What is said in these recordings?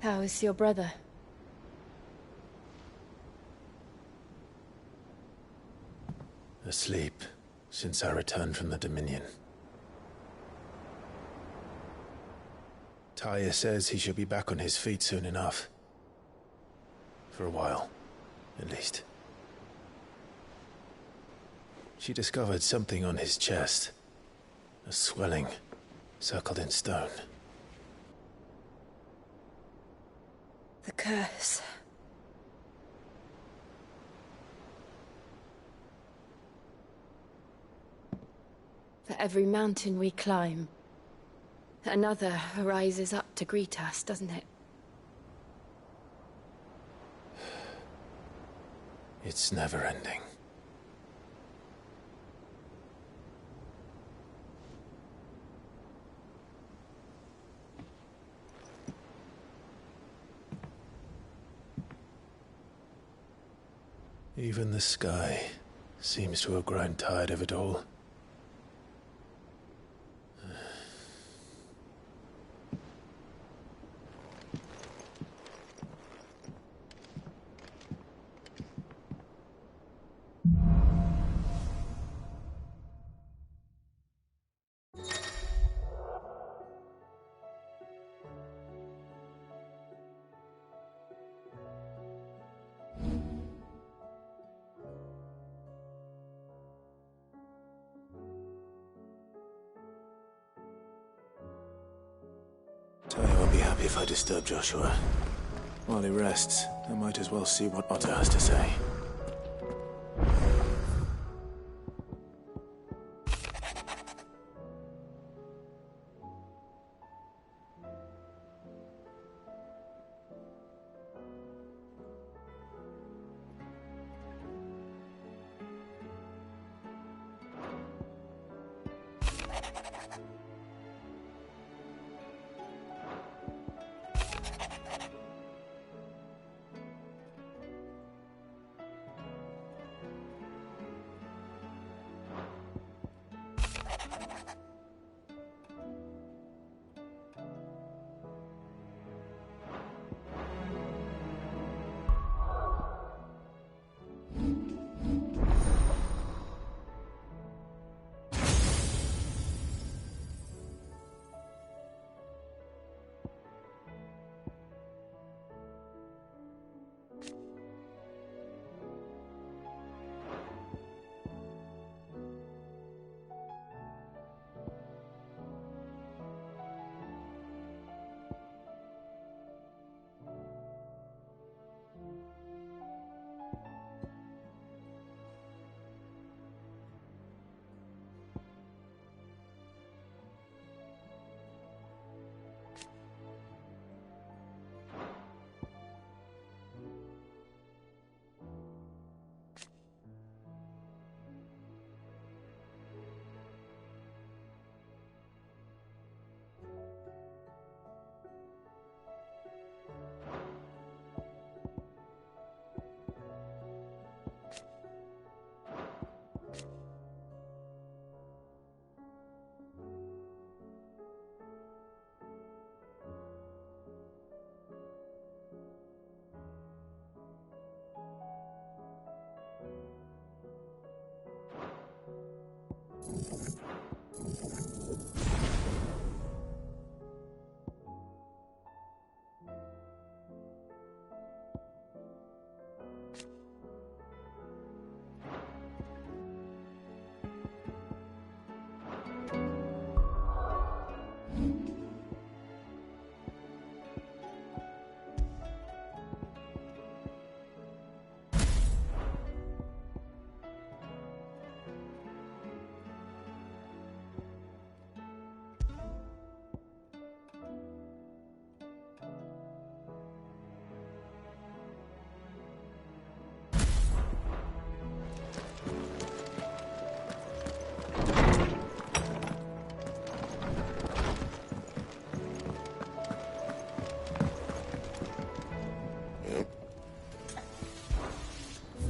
How is your brother? Asleep, since I returned from the Dominion. Taya says he should be back on his feet soon enough. For a while, at least. She discovered something on his chest. A swelling, circled in stone. The curse. For every mountain we climb, another rises up to greet us, doesn't it? It's never ending. Even the sky seems to have grown tired of it all. Taya won't be happy if I disturb Joshua. While he rests, I might as well see what Otter has to say.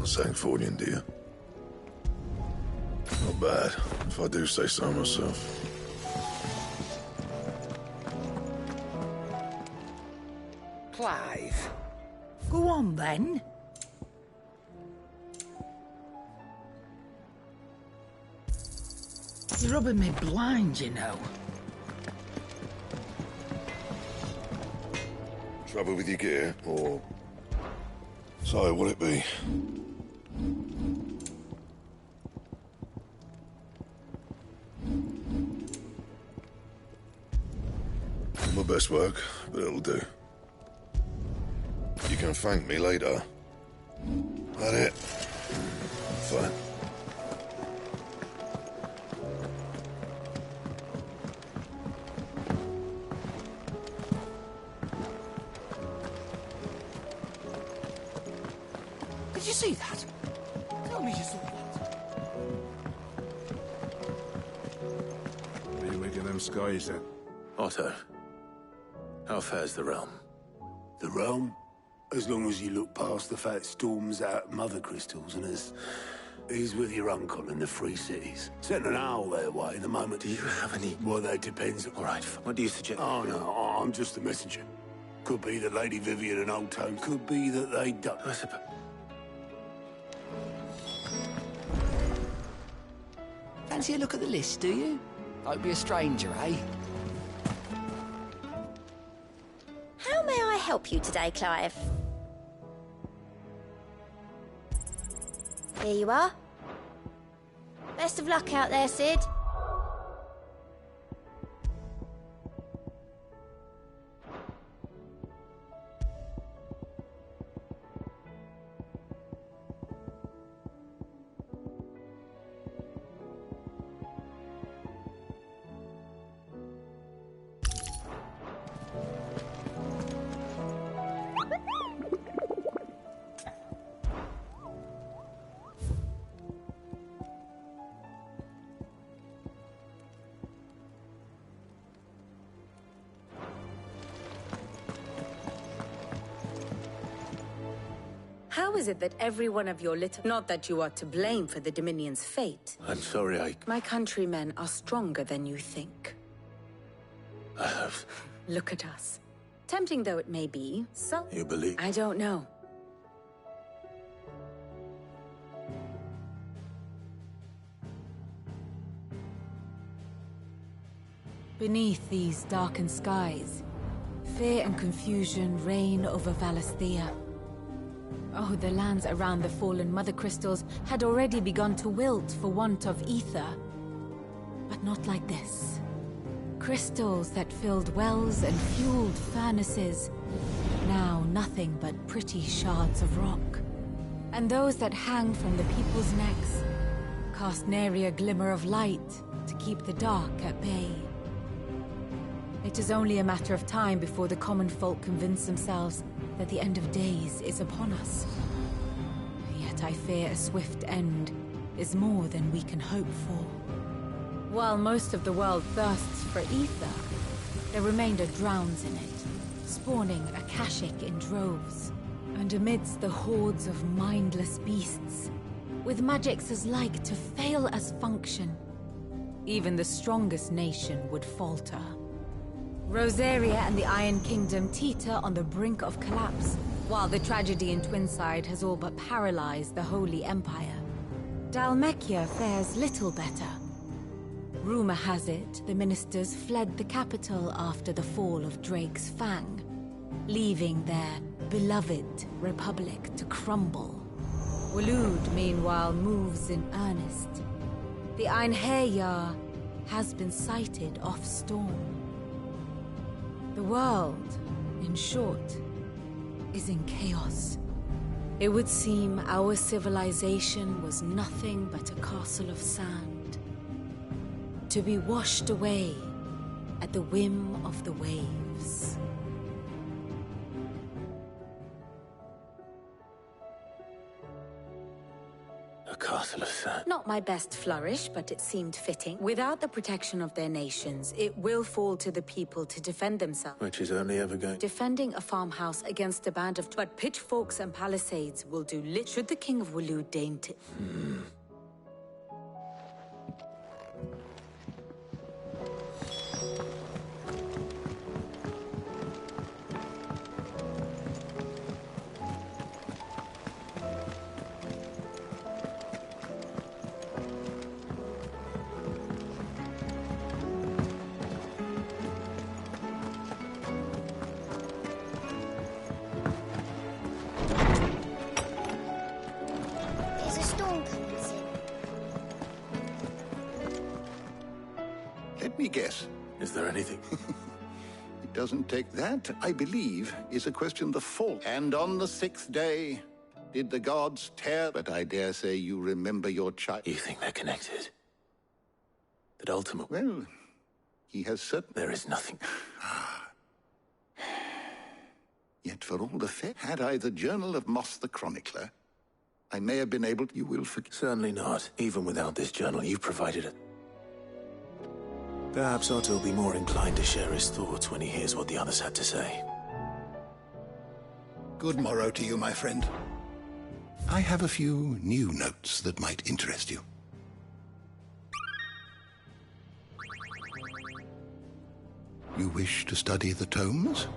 Sanctfordian, dear. Not bad, if I do say so myself. Clive. Go on, then. It's rubbing me blind, you know. Trouble with your gear, or... So, will it be? My best work, but it'll do. You can thank me later. That it? Fine. Did you see that? Tell me you saw that. What do you make of them skies, then? Otto, how fares the realm? The realm? As long as you look past the fat storms out mother crystals and as he's with your uncle in the Free Cities. Sent an owl their way the moment. Do you have any... Well, that depends. All right, what do you suggest? Oh, no, I'm just a messenger. Could be that Lady Vivian and Old Tone. Could be that they don't. I suppose... Fancy a look at the list, do you? Don't be a stranger, eh? How may I help you today, Clive? Here you are. Best of luck out there, Sid. How is it that every one of your little... Not that you are to blame for the Dominion's fate. I'm sorry, My countrymen are stronger than you think. Look at us. Tempting though it may be, so... You believe? I don't know. Beneath these darkened skies, fear and confusion reign over Valisthea. Oh, the lands around the fallen Mother Crystals had already begun to wilt for want of ether. But not like this. Crystals that filled wells and fueled furnaces. Now nothing but pretty shards of rock. And those that hang from the people's necks cast nary a glimmer of light to keep the dark at bay. It is only a matter of time before the common folk convince themselves that the end of days is upon us. Yet I fear a swift end is more than we can hope for. While most of the world thirsts for ether, the remainder drowns in it, spawning Akashic in droves. And amidst the hordes of mindless beasts, with magics as like to fail as function, even the strongest nation would falter. Rosaria and the Iron Kingdom teeter on the brink of collapse, while the tragedy in Twinside has all but paralyzed the Holy Empire. Dalmekia fares little better. Rumor has it the ministers fled the capital after the fall of Drake's Fang, leaving their beloved republic to crumble. Waloed, meanwhile, moves in earnest. The Einherjar has been sighted off-storm. The world, in short, is in chaos. It would seem our civilization was nothing but a castle of sand, to be washed away at the whim of the waves. A castle of sand. Not my best flourish, but it seemed fitting. Without the protection of their nations, it will fall to the people to defend themselves. Which is only ever going... Defending a farmhouse against a band of... But pitchforks and palisades will do lit... Should the King of Waloed deign to... guess. Is there anything? It doesn't take that, I believe, is a question the fall. And on the 6th day, did the gods tear... But I dare say you remember your child. You think they're connected? That ultimate... Well, he has certain... There is nothing. Yet for all the fair, had I the Journal of Moss the Chronicler, I may have been able to... You will forgive... Certainly not. Even without this journal, you provided it. Perhaps Otto will be more inclined to share his thoughts when he hears what the others had to say. Good morrow to you, my friend. I have a few new notes that might interest you. You wish to study the tomes?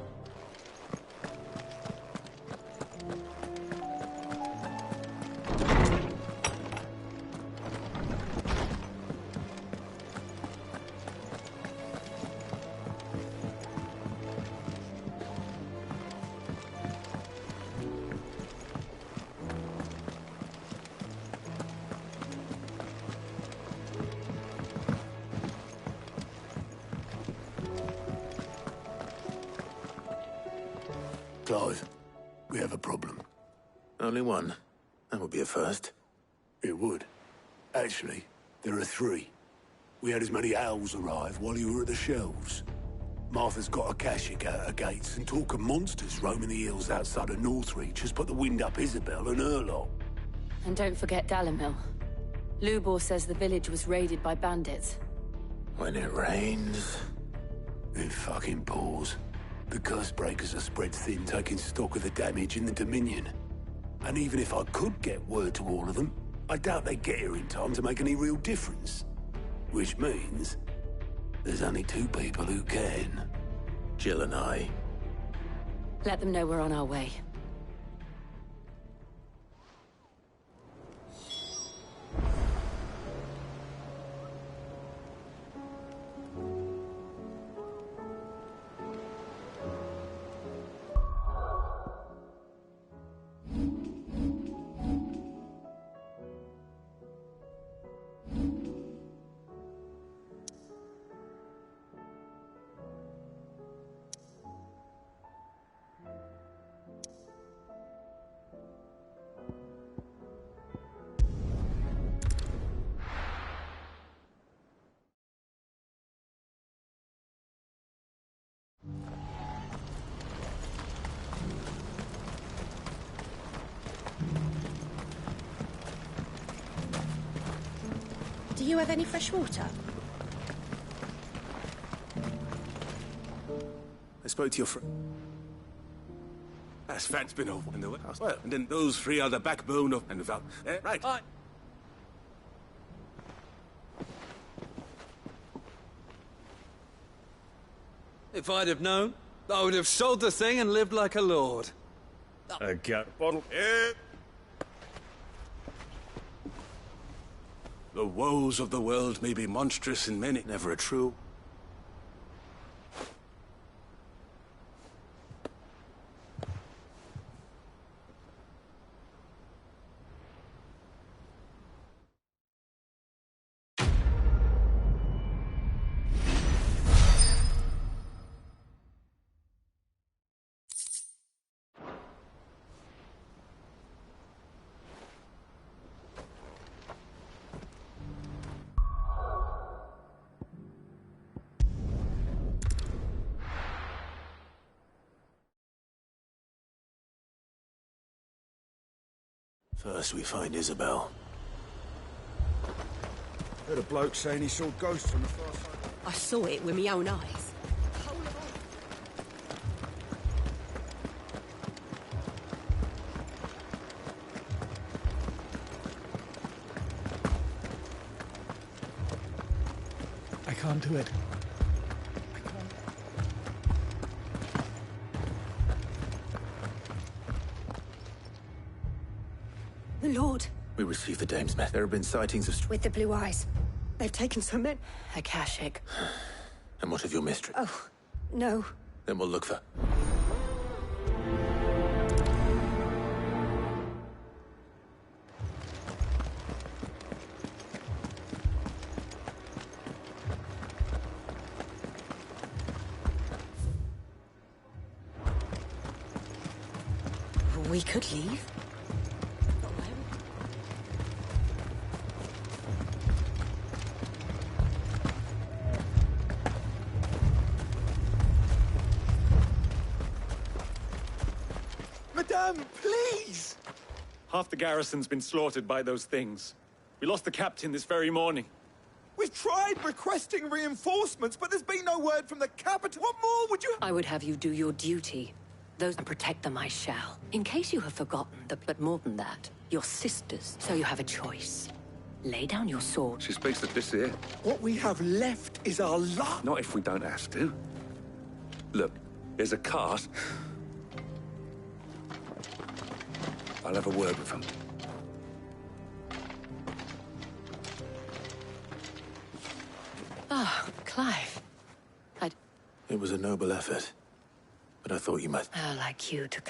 Clive, we have a problem. Only one. That would be a first. It would. Actually, there are 3. We had as many owls arrive while you were at the shelves. Martha's got a Akashic out her gates, and talk of monsters roaming the hills outside of Northreach has put the wind up Isabel and her lot. And don't forget Dalimil. Lubor says the village was raided by bandits. When it rains... It fucking pours. The curse breakers are spread thin, taking stock of the damage in the Dominion. And even if I could get word to all of them, I doubt they'd get here in time to make any real difference. Which means... there's only 2 people who can. Jill and I. Let them know we're on our way. Do you have any fresh water? I spoke to your friend. As fat's been over in the house. Well, and then those 3 are the backbone of... And without... right. If I'd have known, I would have sold the thing and lived like a lord. I got a bottle. The woes of the world may be monstrous in many. Never a true. First we find Isabel. Heard a bloke saying he saw ghosts from the far side. I saw it with my own eyes. I can't do it. The Lord. We received the dame's message. There have been sightings of... With the blue eyes. They've taken some men. Akashic. And what of your mistress? Oh, no. Then we'll look for... We could leave. Madame, please! Half the garrison's been slaughtered by those things. We lost the captain this very morning. We've tried requesting reinforcements, but there's been no word from the capital. What more would you... I would have you do your duty. Those and protect them I shall. In case you have forgotten, but more than that, your sisters. So you have a choice. Lay down your sword. She speaks of this here. What we have left is our love. Not if we don't have to. Look, there's a cart. I'll have a word with him. Ah, Clive. It was a noble effort, but I thought you might... Like you to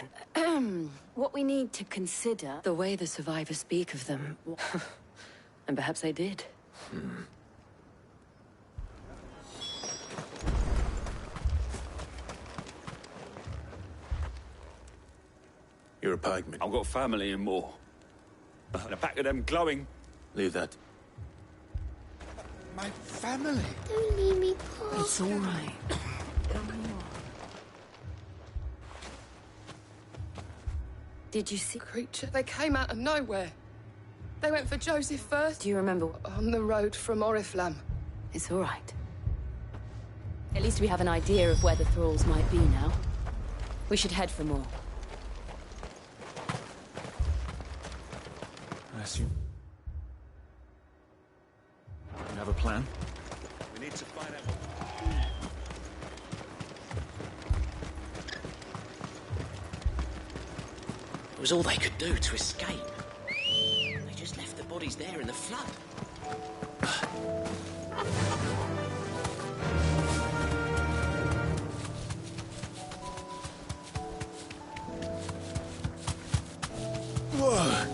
What we need to consider... the way the survivors speak of them. And perhaps they did. You're a pikeman. I've got family and more. And a pack of them glowing. Leave that. My family. Don't leave me, Paul. It's all right. Did you see... Creature, they came out of nowhere. They went for Joseph first. Do you remember... On the road from Oriflamme. It's all right. At least we have an idea of where the thralls might be now. We should head for more. I assume. You have a plan? We need to find out... It was all they could do to escape. They just left the bodies there in the flood. Whoa!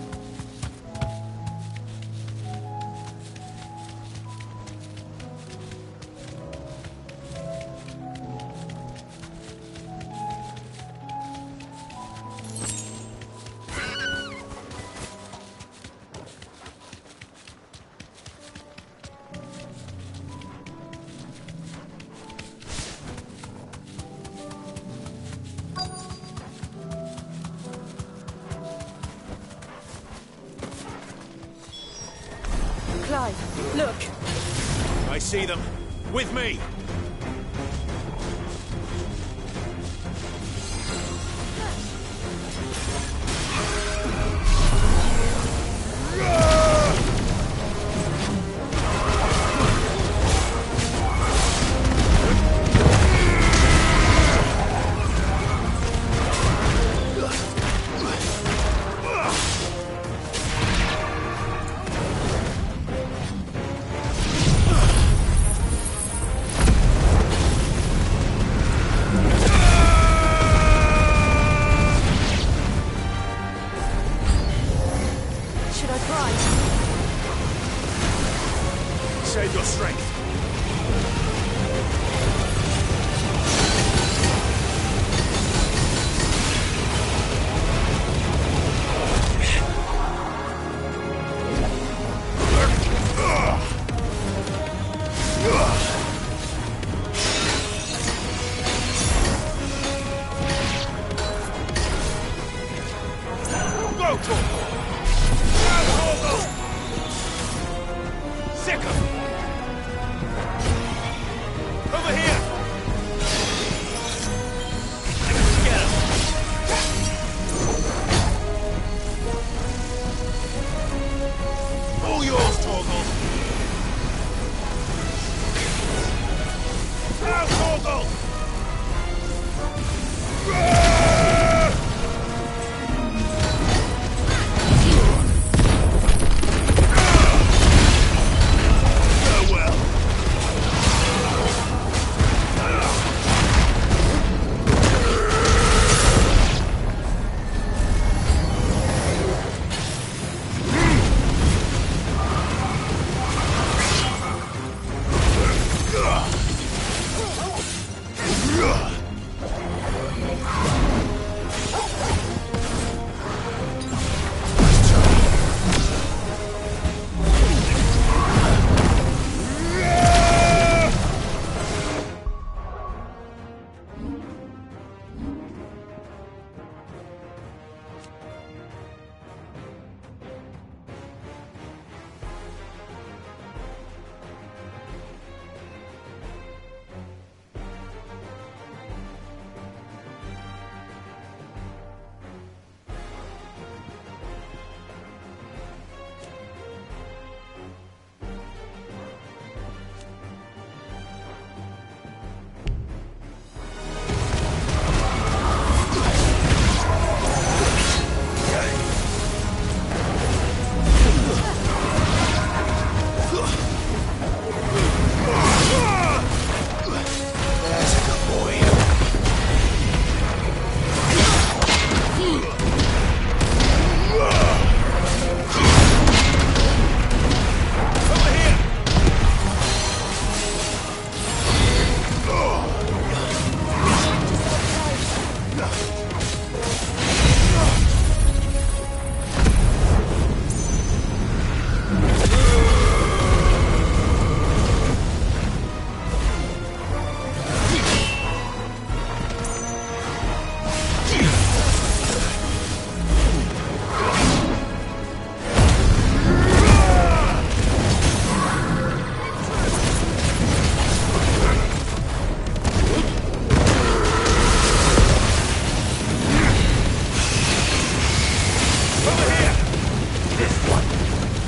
Clive, look! I see them. With me! Save your strength. Go, Torgal! Sick of them! Over here! Get him! All yours, Torgal! Now, Torgal!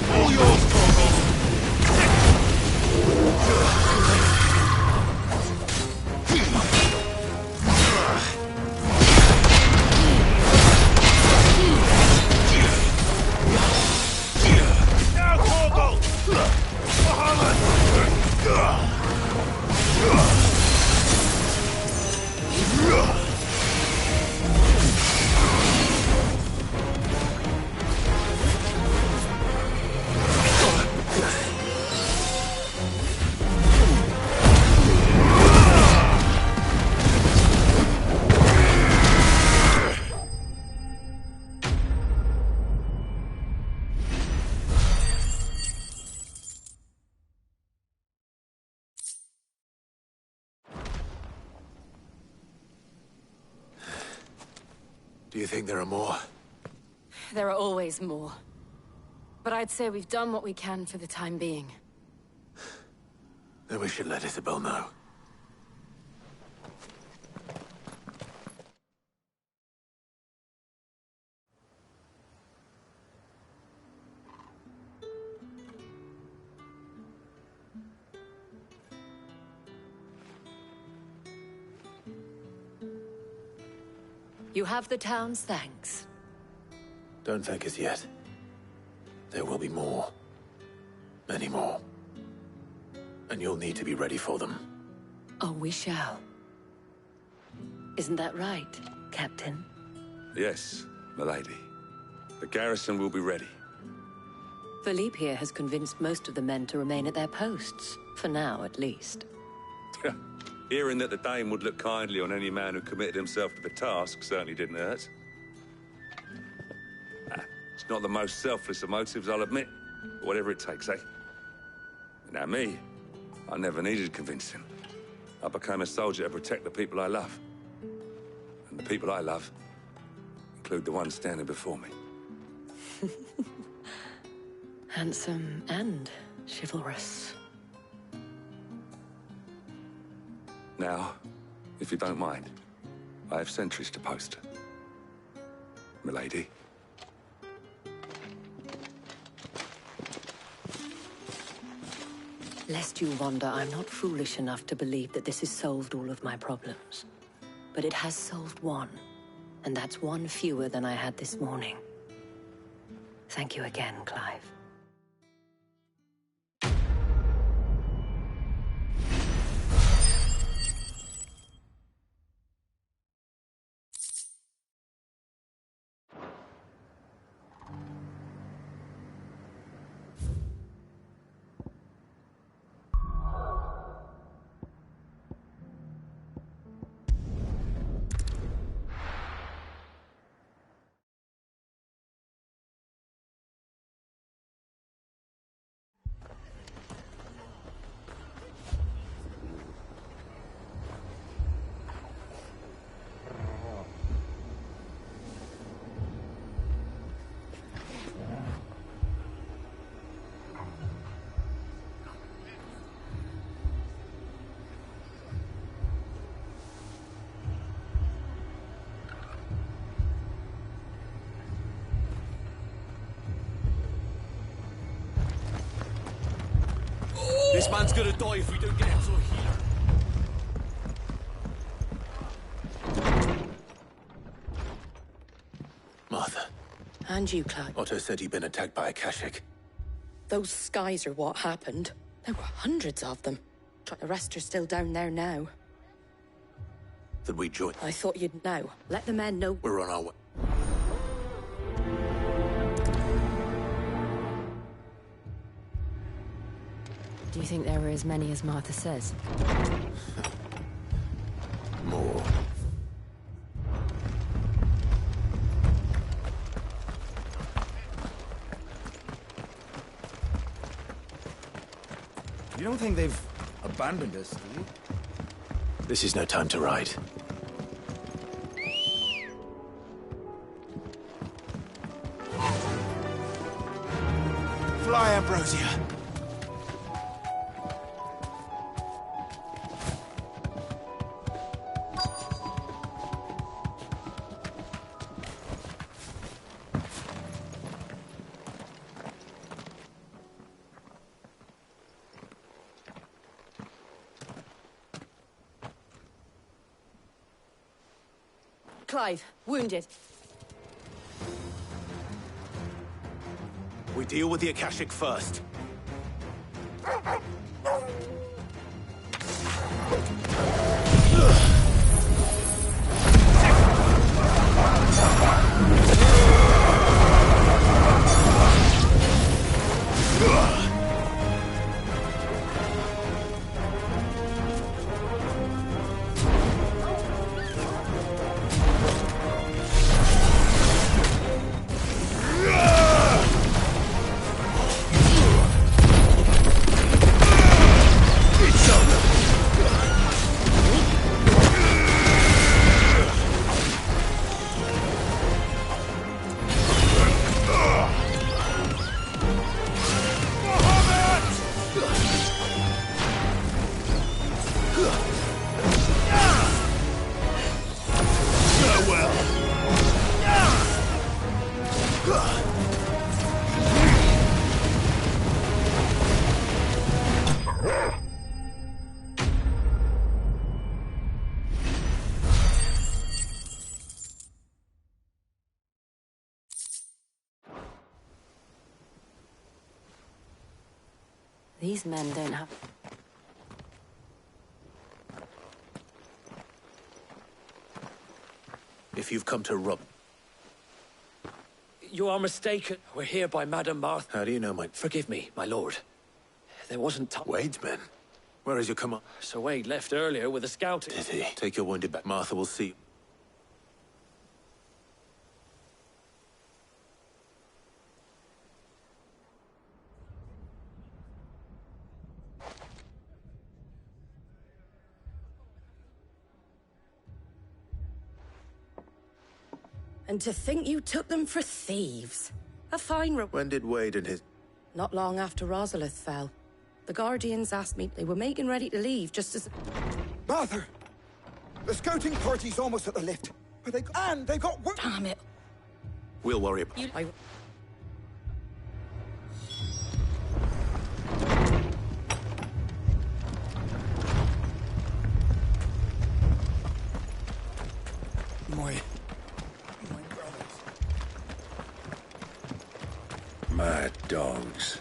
All yours, Torgal! Now, Torgal! Bahamut! Do you think there are more? There are always more. But I'd say we've done what we can for the time being. Then we should let Isabel know. You have the town's thanks. Don't thank us yet. There will be more. Many more. And you'll need to be ready for them. Oh, we shall. Isn't that right, Captain? Yes, milady. The garrison will be ready. Philippe here has convinced most of the men to remain at their posts. For now, at least. Hearing that the Dane would look kindly on any man who committed himself to the task certainly didn't hurt. It's not the most selfless of motives, I'll admit. But whatever it takes, eh? Now me, I never needed convincing. I became a soldier to protect the people I love. And the people I love include the ones standing before me. Handsome and chivalrous. Now, if you don't mind, I have sentries to post. Milady. Lest you wonder, I'm not foolish enough to believe that this has solved all of my problems. But it has solved one, and that's one fewer than I had this morning. Thank you again, Clive. This man's gonna die if we don't get him through here. Martha. And you, Clive. Otto said you'd been attacked by a Kashik. Those skies are what happened. There were hundreds of them. The rest are still down there now. That we join. I thought you'd know. Let the men know. We're on our way. Do you think there were as many as Martha says? More. You don't think they've abandoned us, do you? This is no time to ride. Fly, Ambrosia. Clive, wounded. We deal with the Akashic first. These men don't have... If you've come to rob... You are mistaken. We're here by Madame Martha. How do you know my... Forgive me, my lord. There wasn't time. Wade's men? Where is your command? Sir Wade left earlier with a scout. Did he? Take your wounded back. Martha will see you. And to think you took them for thieves. A fine When did Wade and his... Not long after Rosalith fell. The Guardians asked me they were making ready to leave just as... Martha! The scouting party's almost at the lift. But they've got... Damn it. We'll worry about... Mad dogs.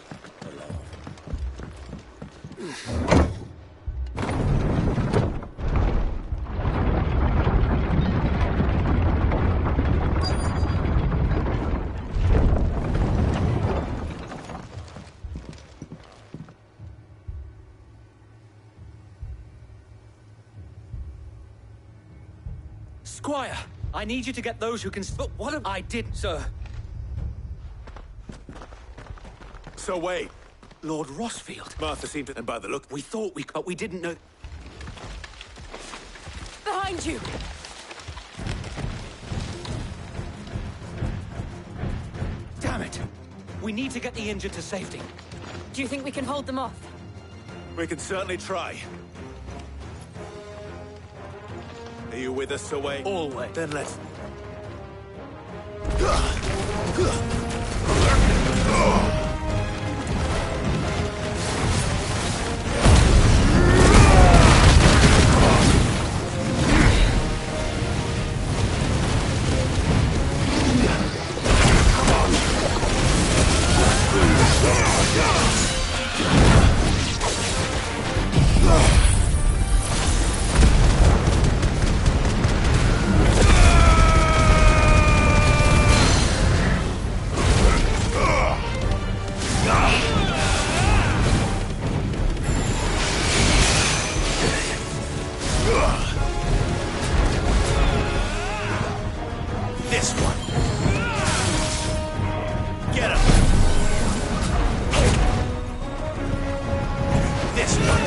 Squire, I need you to get those who can... But what if I didn't, sir? So Wade. Lord Rossfield. Martha seemed to... And by the look... We thought but we didn't know... Behind you! Damn it! We need to get the injured to safety. Do you think we can hold them off? We can certainly try. Are you with us, Sir Wade? Always. Then let's... This one. Get him. This one.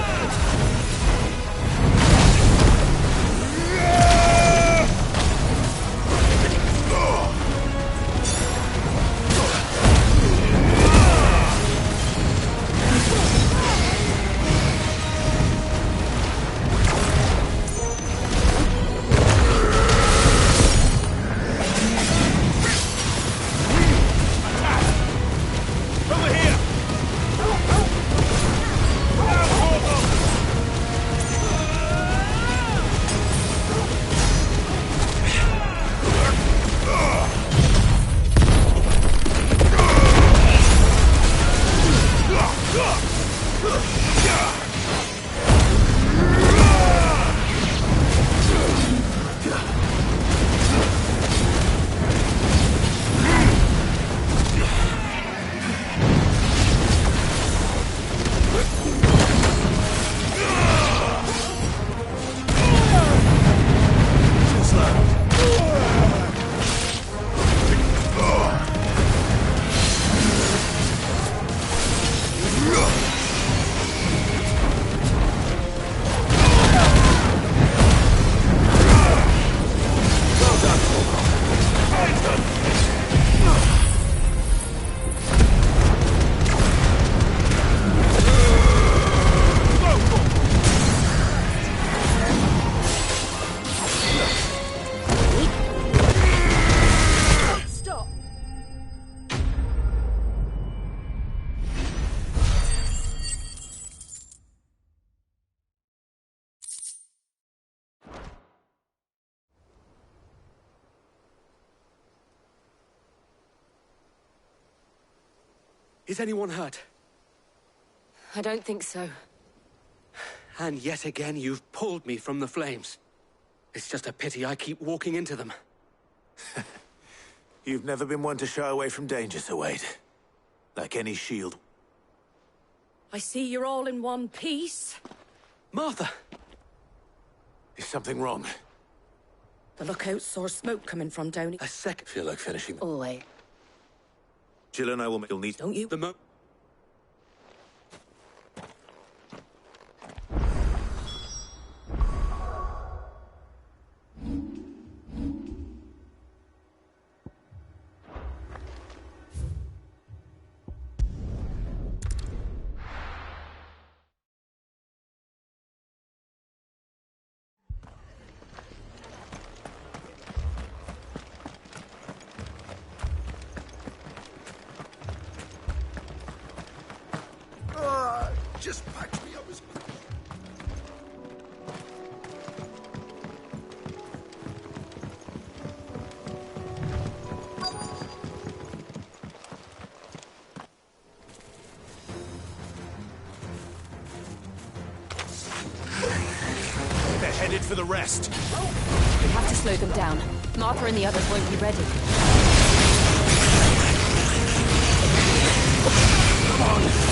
Is anyone hurt? I don't think so. And yet again, you've pulled me from the flames. It's just a pity I keep walking into them. You've never been one to shy away from danger, Sir Wade. Like any shield. I see you're all in one piece. Martha! Is something wrong? The lookout saw smoke coming from down here. A second. Feel like finishing. Oh, wait. Jill and I will. You'll need. Don't you? Just patch me up as quick. They're headed for the rest. We have to slow them down. Martha and the others won't be ready. Come on!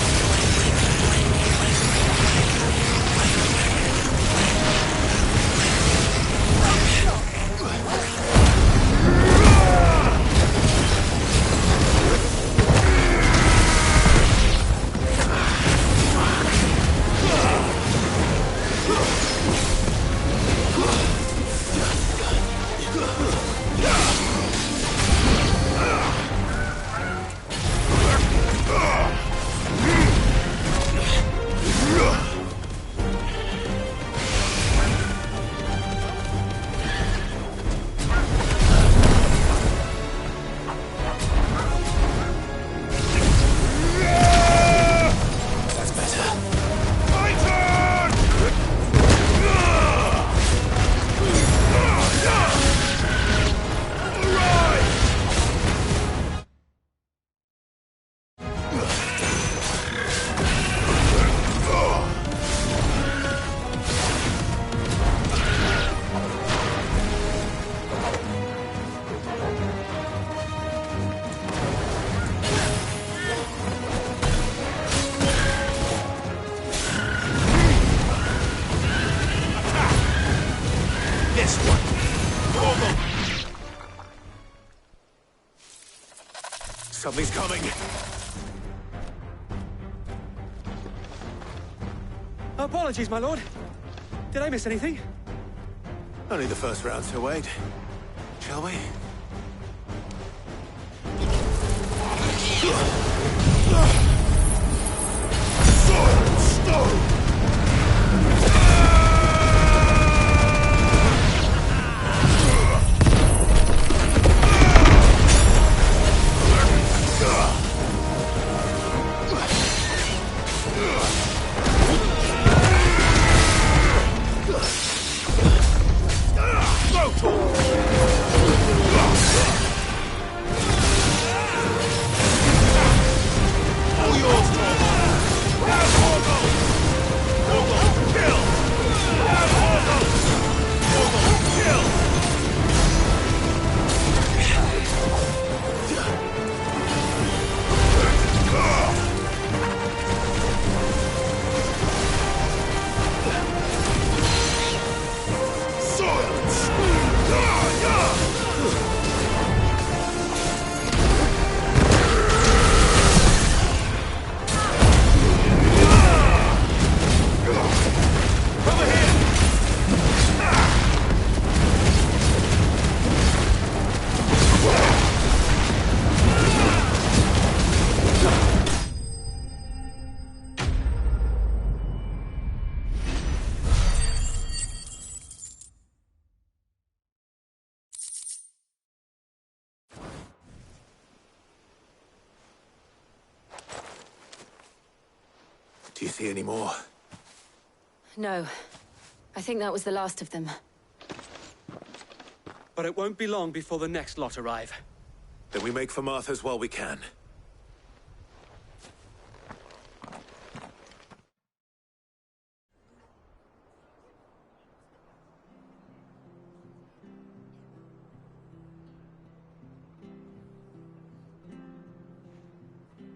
Something's coming. Apologies, my lord. Did I miss anything? Only the first round, Sir Wade. Shall we? Stone! Do you see any more? No. I think that was the last of them. But it won't be long before the next lot arrive. Then we make for Martha's while we can.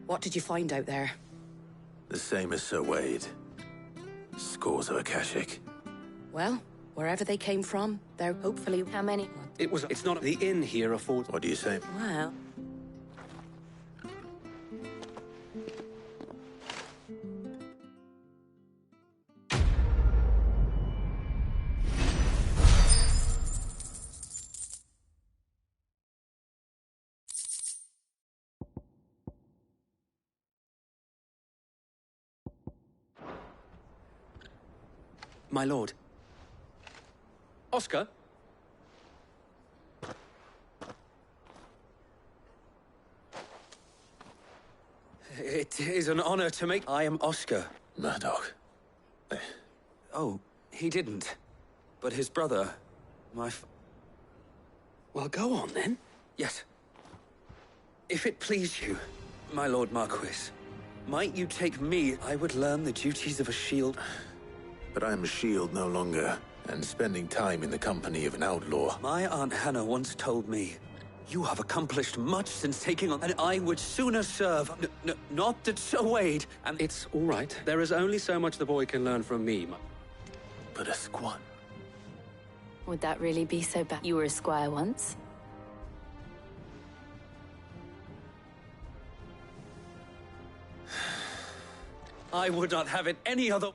What did you find out there? The same as Sir Wade. Scores of Akashic. Well, wherever they came from, they're hopefully... How many? It's not the inn here affords... What do you say? Well... My lord. Oscar? It is an honor to meet... I am Oscar. Murdoch. Oh, he didn't. But his brother, Well, go on, then. Yes. If it please you, my Lord Marquis, might you take me? I would learn the duties of a shield. But I am a shield no longer, and spending time in the company of an outlaw. My Aunt Hannah once told me, you have accomplished much since taking on... And I would sooner serve... not at Sir Wade, and... It's all right. There is only so much the boy can learn from me. But a squire... Would that really be so bad? You were a squire once? I would not have it any other...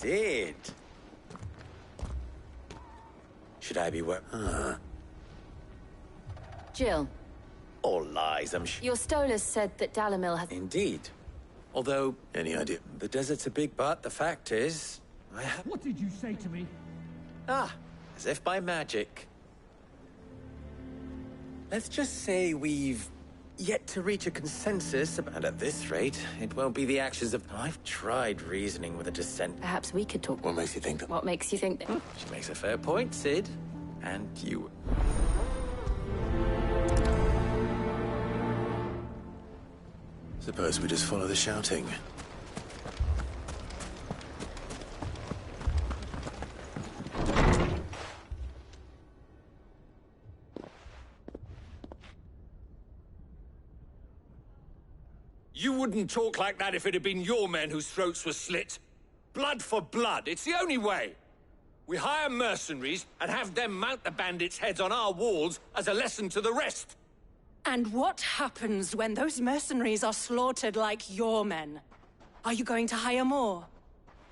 Sid. Should I be Jill. All lies, I'm sure. Your Stolas said that Dalamil has... Indeed. Although... Any idea? The desert's a big but. The fact is... I have... What did you say to me? Ah, as if by magic. Let's just say we've yet to reach a consensus, and at this rate, it won't be the actions of... I've tried reasoning with a dissent. Perhaps we could talk... What makes you think that? What makes you think that... She makes a fair point, Sid. And you... Suppose we just follow the shouting. You wouldn't talk like that if it had been your men whose throats were slit. Blood for blood, it's the only way. We hire mercenaries and have them mount the bandits' heads on our walls as a lesson to the rest. And what happens when those mercenaries are slaughtered like your men? Are you going to hire more?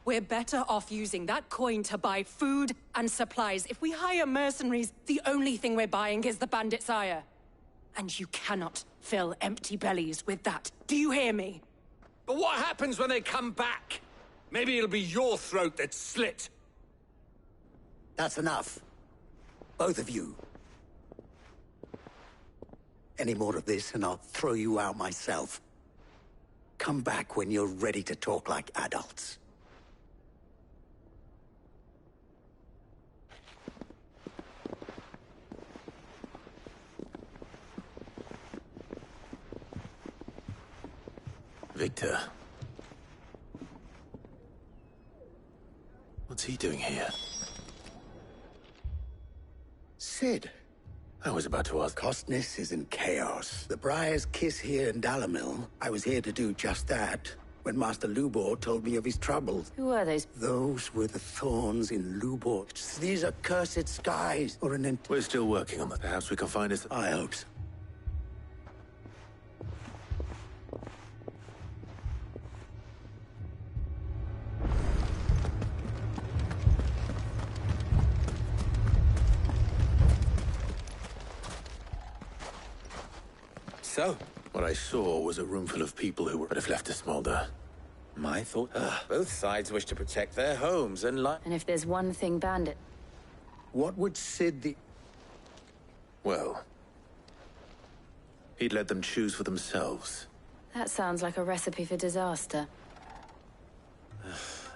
We're better off using that coin to buy food and supplies. If we hire mercenaries, the only thing we're buying is the bandits' ire. And you cannot fill empty bellies with that. Do you hear me? But what happens when they come back? Maybe it'll be your throat that's slit. That's enough. Both of you. Any more of this and I'll throw you out myself. Come back when you're ready to talk like adults. Victor. What's he doing here? Sid. I was about to ask. Costness is in chaos. The Briar's Kiss here in Dalamil. I was here to do just that when Master Lubor told me of his troubles. Who are those? Those were the thorns in Lubor. These are cursed skies or an... We're still working on that. Perhaps we can find us... I hope so. So? What I saw was a room full of people who would have left to smolder. My thought... both sides wish to protect their homes and life. And if there's one thing Bandit... What would Sid the... Well... He'd let them choose for themselves. That sounds like a recipe for disaster.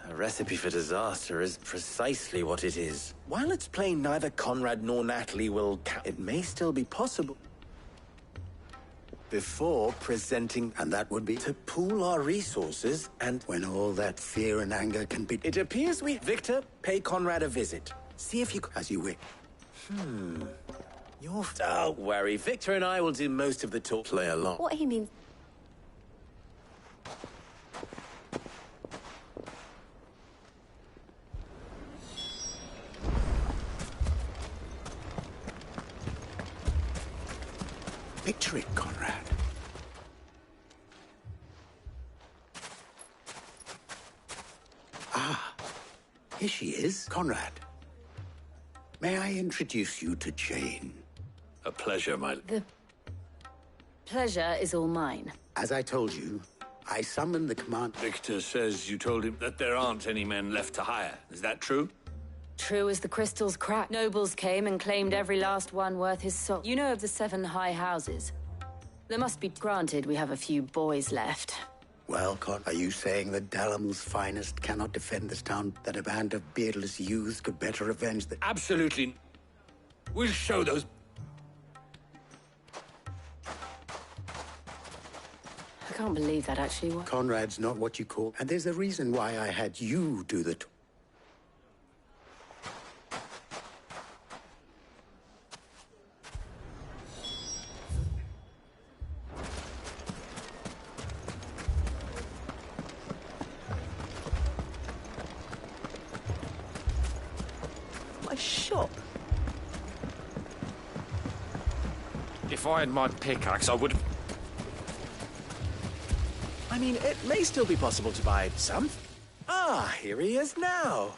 A recipe for disaster is precisely what it is. While it's plain neither Conrad nor Natalie will it may still be possible. Before presenting, and that would be to pool our resources, and when all that fear and anger can be... It appears Victor, pay Conrad a visit. See if you... As you wish. Don't worry, Victor and I will do most of the talk. Play along. What he means... Picture it, Conrad. Ah, here she is, Conrad. May I introduce you to Jane? A pleasure, my... The pleasure is all mine. As I told you, I summoned the command... Victor says you told him that there aren't any men left to hire. Is that true? True as the crystal's crack. Nobles came and claimed every last one worth his salt. You know of the 7 high houses. There must be... Granted, we have a few boys left. Well, Con, are you saying that Dalamil's finest cannot defend this town, that a band of beardless youths could better avenge the... Absolutely. We'll show those... I can't believe that actually was... Conrad's not what you call... And there's a reason why I had you do the... My shop. If I had my pickaxe, I would have... I mean, it may still be possible to buy some. Ah, here he is now.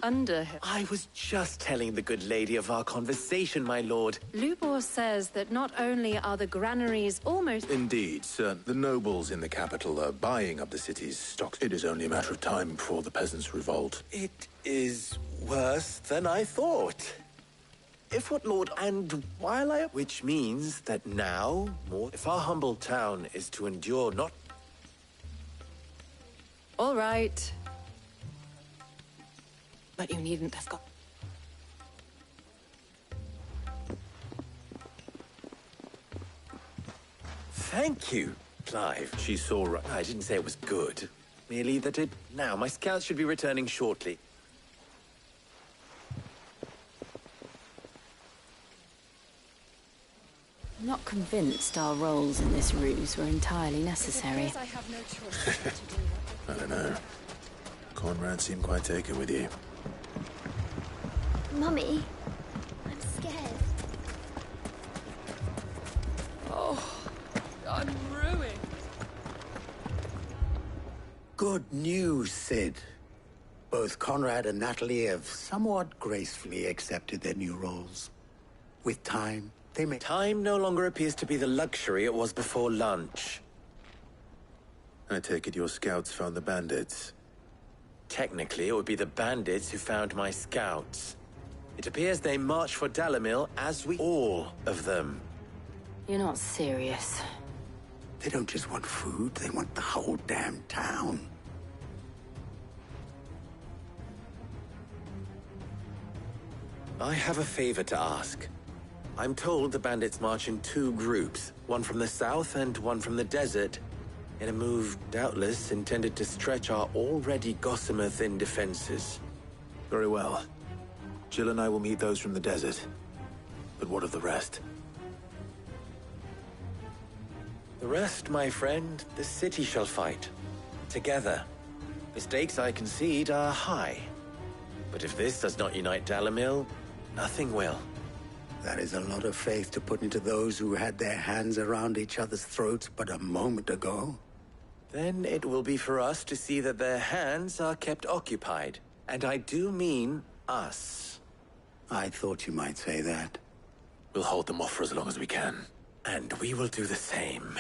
Under him. I was just telling the good lady of our conversation, my lord. Lubor says that not only are the granaries almost... Indeed, sir. The nobles in the capital are buying up the city's stocks. It is only a matter of time before the peasants revolt. It is worse than I thought. If what lord... And while I... Which means that now, more... If our humble town is to endure not... All right. But you needn't have got... Thank you, Clive. She saw right. I didn't say it was good. Merely that it... Now, my scouts should be returning shortly. I'm not convinced our roles in this ruse were entirely necessary. I have no choice but to do I don't know. Conrad seemed quite taken with you. Mummy, I'm scared. Oh, I'm ruined. Good news, Sid. Both Conrad and Natalie have somewhat gracefully accepted their new roles. With time, they may... Time no longer appears to be the luxury it was before lunch. I take it your scouts found the bandits. Technically, it would be the bandits who found my scouts. It appears they marched for Dalamil, as we... all of them. You're not serious. They don't just want food, they want the whole damn town. I have a favor to ask. I'm told the bandits march in 2 groups, one from the south and one from the desert, in a move doubtless intended to stretch our already gossamer-thin defenses. Very well. Jill and I will meet those from the desert. But what of the rest? The rest, my friend, the city shall fight. Together. The stakes, I concede, are high. But if this does not unite Dalamil, nothing will. That is a lot of faith to put into those who had their hands around each other's throats but a moment ago. Then it will be for us to see that their hands are kept occupied. And I do mean us. I thought you might say that. We'll hold them off for as long as we can. And we will do the same.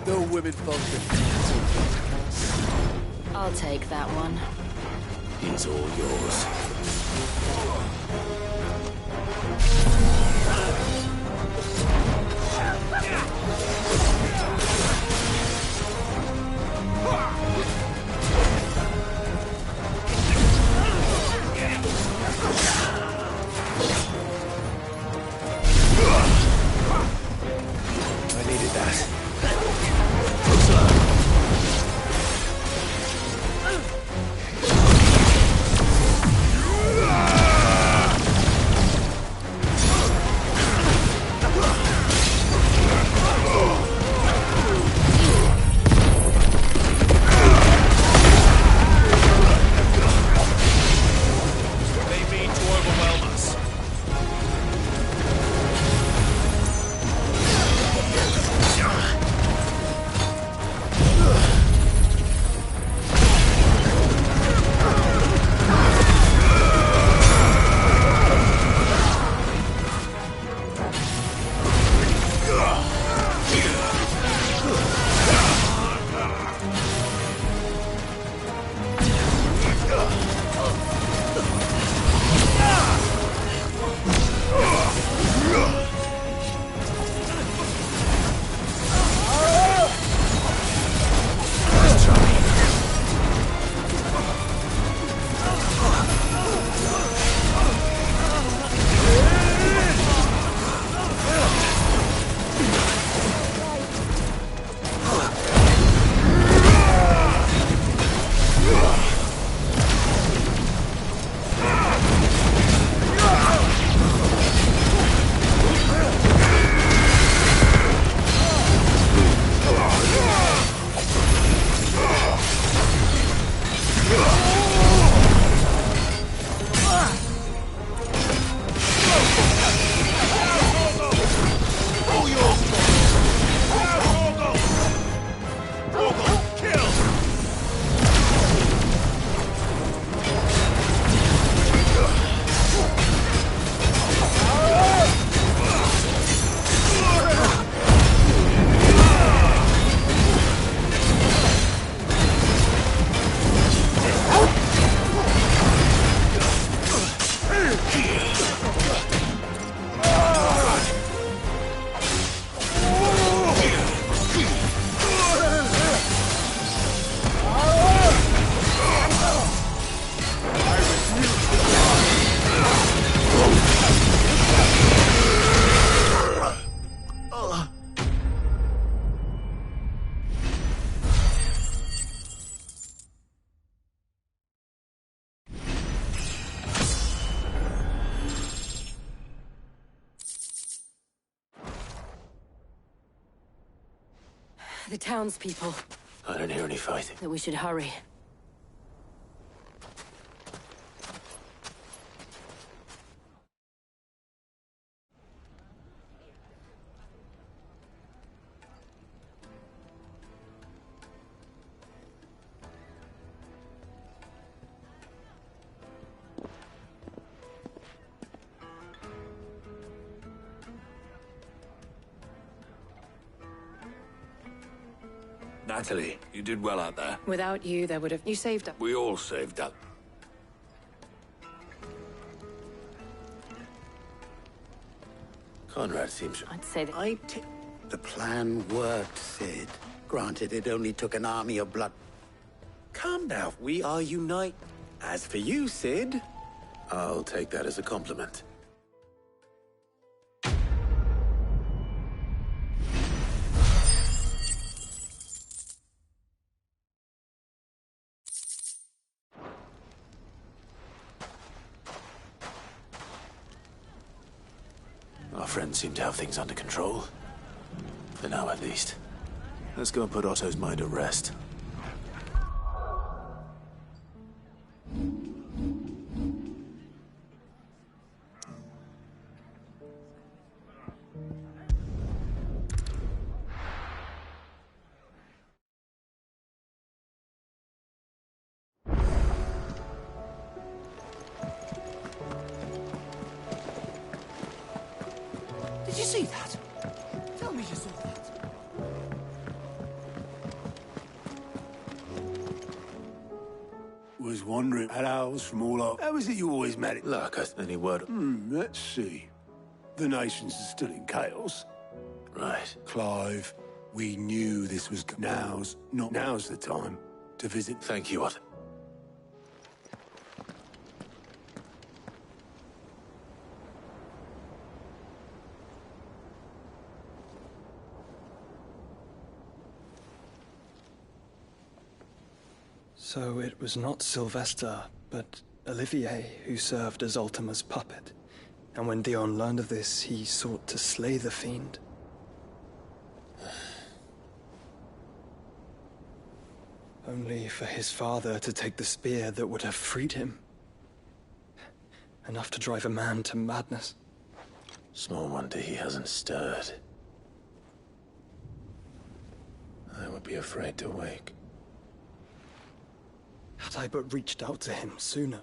The women folk. I'll take that one. He's all yours. I needed that. They mean to overwhelm us. The townspeople. I don't hear any fighting. That we should hurry. Natalie, you did well out there. Without you, there would have... You saved us. We all saved up. Conrad seems... I'd say that... The plan worked, Sid. Granted, it only took an army of blood. Calm down. We are unite. As for you, Sid... I'll take that as a compliment. Our friends seem to have things under control. For now, at least. Let's go and put Otto's mind at rest. Did you see that? Tell me you saw that. Was wandering at owls from all over. How is it you always manage? Lurketh, any word? Let's see. The nations are still in chaos. Right. Clive, we knew this was now's the time to visit. Thank you, Otter. So it was not Sylvester, but Olivier who served as Ultima's puppet. And when Dion learned of this, he sought to slay the fiend. Only for his father to take the spear that would have freed him. Enough to drive a man to madness. Small wonder he hasn't stirred. I would be afraid to wake. Had I but reached out to him sooner,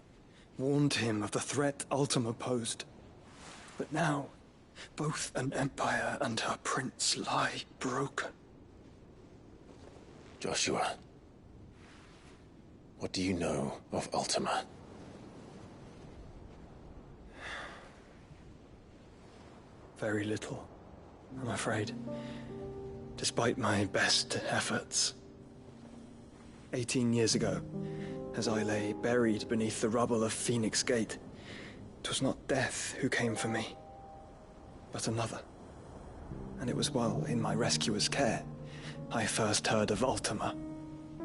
warned him of the threat Ultima posed. But now, both an empire and her prince lie broken. Joshua, what do you know of Ultima? Very little, I'm afraid. Despite my best efforts. 18 years ago, as I lay buried beneath the rubble of Phoenix Gate, it was not death who came for me, but another. And it was while in my rescuer's care, I first heard of Ultima.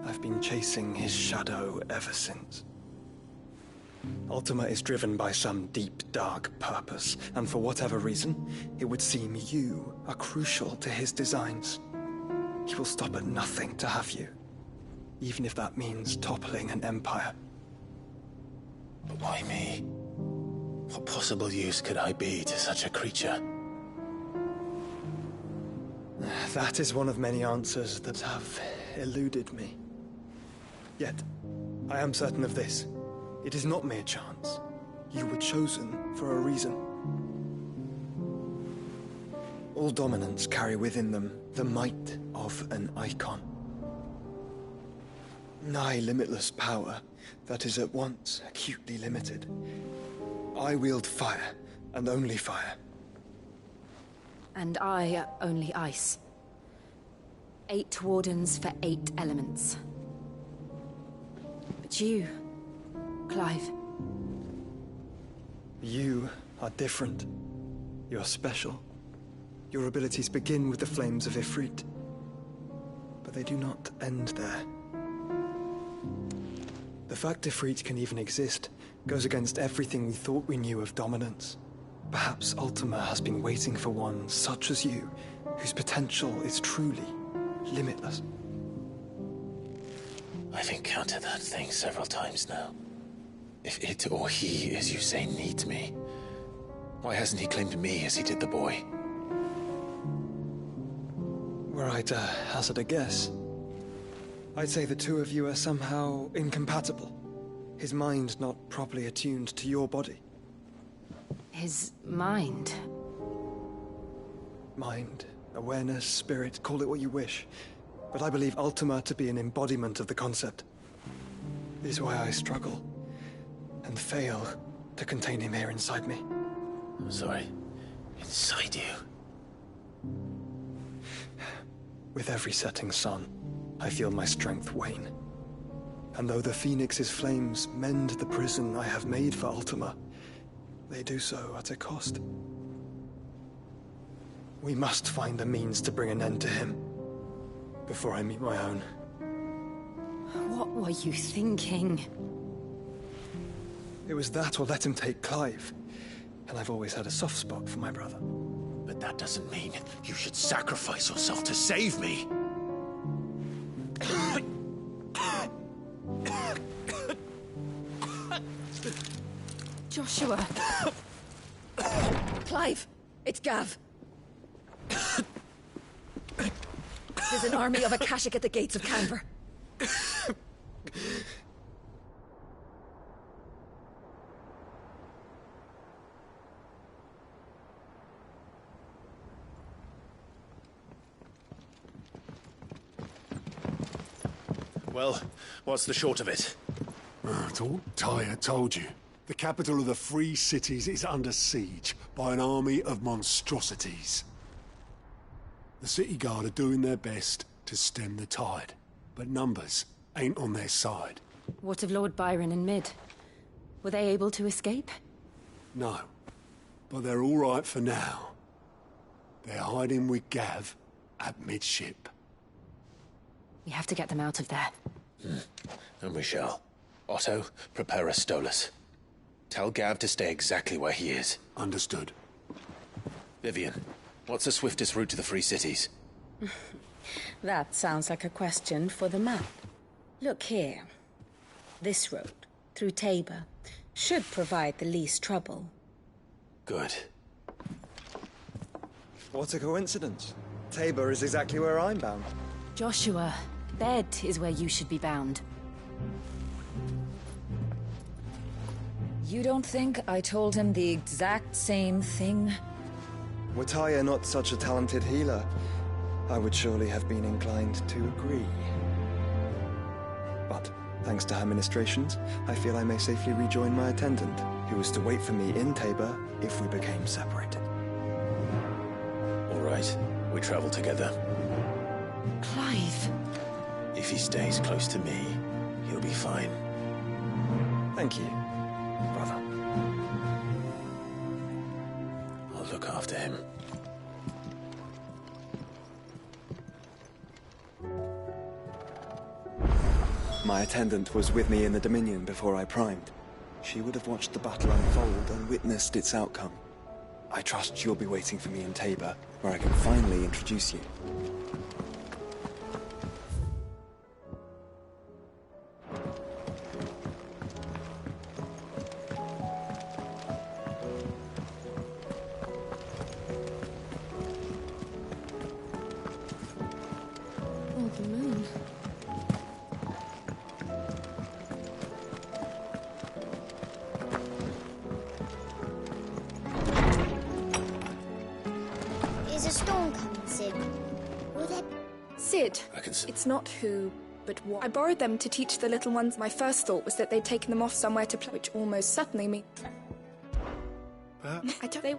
I've been chasing his shadow ever since. Ultima is driven by some deep, dark purpose, and for whatever reason, it would seem you are crucial to his designs. He will stop at nothing to have you, even if that means toppling an empire. But why me? What possible use could I be to such a creature? That is one of many answers that have eluded me. Yet, I am certain of this. It is not mere chance. You were chosen for a reason. All dominants carry within them the might of an icon. Nigh limitless power that is at once acutely limited. I wield fire, and only fire. And I only ice. 8 wardens for 8 elements. But you, Clive. You are different. You're special. Your abilities begin with the flames of Ifrit. But they do not end there. The fact Ifrit can even exist goes against everything we thought we knew of dominance. Perhaps Ultima has been waiting for one such as you, whose potential is truly limitless. I've encountered that thing several times now. If it or he, as you say, needs me, why hasn't he claimed me as he did the boy? Were I to hazard a guess, I'd say the two of you are somehow incompatible. His mind not properly attuned to your body. His mind? Mind, awareness, spirit, call it what you wish. But I believe Ultima to be an embodiment of the concept. This is why I struggle and fail to contain him here inside me. I'm sorry. Inside you? With every setting sun, I feel my strength wane. And though the Phoenix's flames mend the prison I have made for Ultima, they do so at a cost. We must find a means to bring an end to him before I meet my own. What were you thinking? It was that or let him take Clive. And I've always had a soft spot for my brother. But that doesn't mean you should sacrifice yourself to save me. Joshua. Clive, it's Gav. There's an army of Akashic at the gates of Canver. Well, what's the short of it? It's all Tyre told you. The capital of the Free Cities is under siege by an army of monstrosities. The City Guard are doing their best to stem the tide, but numbers ain't on their side. What of Lord Byron and Mid? Were they able to escape? No, but they're all right for now. They're hiding with Gav at midship. We have to get them out of there. And we shall. Otto, prepare a Stolas. Tell Gav to stay exactly where he is. Understood. Vivian, what's the swiftest route to the Free Cities? That sounds like a question for the map. Look here. This road, through Tabor, should provide the least trouble. Good. What a coincidence. Tabor is exactly where I'm bound. Joshua, Bed is where you should be bound. You don't think I told him the exact same thing? Were Tyre not such a talented healer, I would surely have been inclined to agree. But, thanks to her ministrations, I feel I may safely rejoin my attendant, who was to wait for me in Tabor if we became separated. All right, we travel together. Clive. If he stays close to me, he'll be fine. Thank you, brother. I'll look after him. My attendant was with me in the Dominion before I primed. She would have watched the battle unfold and witnessed its outcome. I trust she'll be waiting for me in Tabor, where I can finally introduce you. Oh, the moon. Is a storm coming, Sid? Will there... Sid, I can see. it's not who, but what. I borrowed them to teach the little ones. My first thought was that they'd taken them off somewhere to play, which almost certainly means... I don't... They...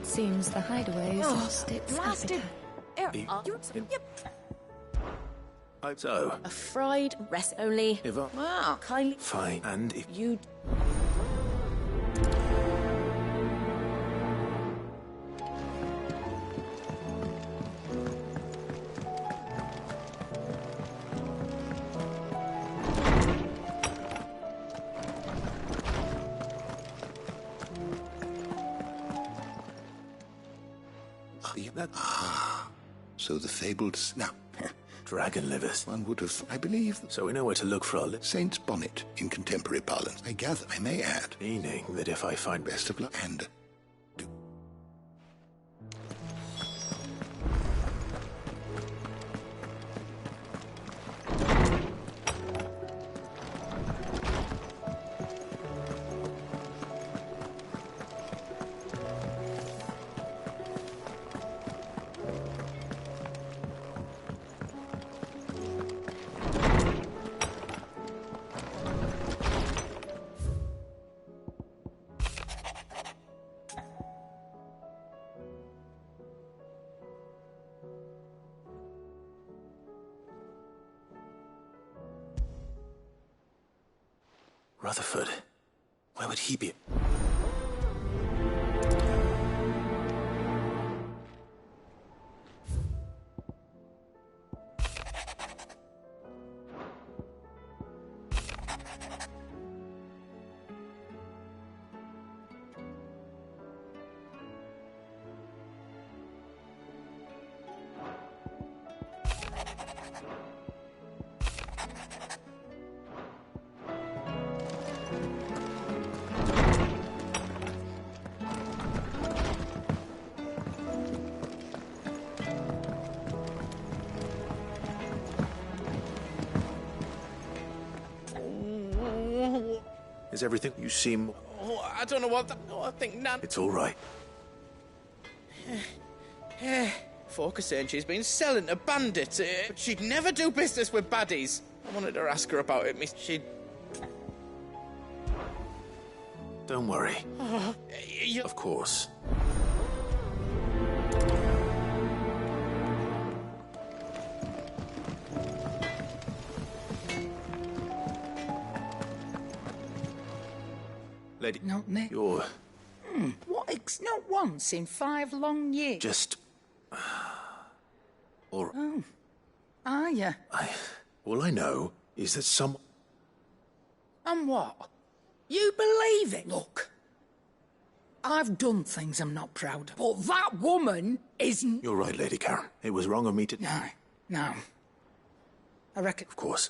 Seems the hideaway has lost its blasted... So, A fried rest only. if I... Wow, kindly. Fine, and if... You. So the fabled snap. Dragon livers. One would have, I believe. So we know where to look for our Saint's bonnet in contemporary parlance. I gather, I may add. Meaning that if I find Best of luck and... Rutherford, where would he be? Is everything you seem... Oh, I don't know what... I think Nan... It's all right. Focus saying she's been selling to bandits, but she'd never do business with baddies. I wanted to ask her about it, she'd... Don't worry. Of course. Lady... Not me. You're... Not once in 5 long years. just... Or... Oh. Are you? All I know is that some... And what? You believe it? Look, I've done things I'm not proud of, but that woman isn't... You're right, Lady Karen. It was wrong of me to... No. I reckon... Of course.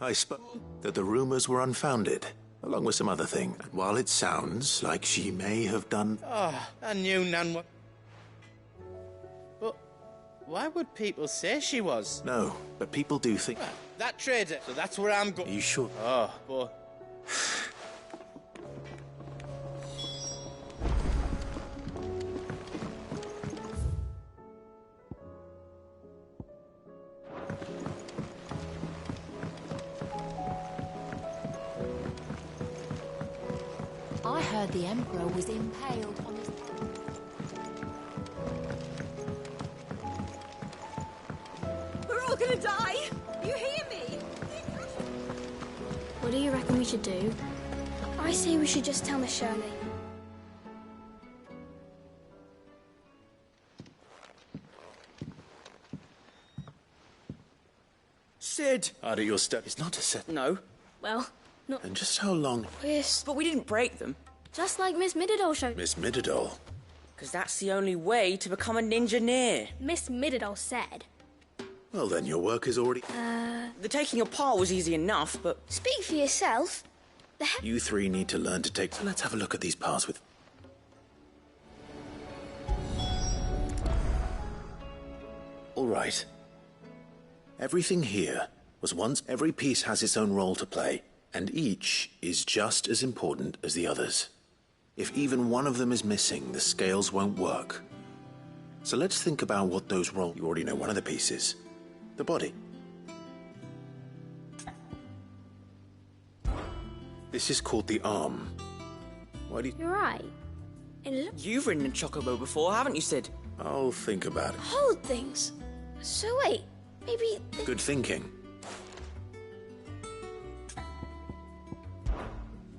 I spoke that the rumors were unfounded, along with some other thing. And while it sounds like she may have done... Oh, I knew Nan was... But why would people say she was? No, but people do think... Well, that trader, so that's where I'm going. Are you sure? Oh, boy. I heard the Emperor was impaled on his... We're all gonna die! You hear me? What do you reckon we should do? I say we should just tell Miss Shirley. Sid! Out of your step. It's not a set. No. Well, not... And just how long? But we didn't break them. Just like Miss Middledol showed... Miss Middledol? Because that's the only way to become a ninja-near. Miss Middledol said... Well, then your work is already... The taking apart was easy enough, but... Speak for yourself. You three need to learn to take... So let's have a look at these parts with... All right. Everything here was once... Every piece has its own role to play, and each is just as important as the others. If even one of them is missing, the scales won't work. So let's think about what those roles... You already know one of the pieces. The body. This is called the arm. Why do you... You're right. You've ridden a chocobo before, haven't you, Sid? I'll think about it. Hold things. So wait, maybe... Good thinking.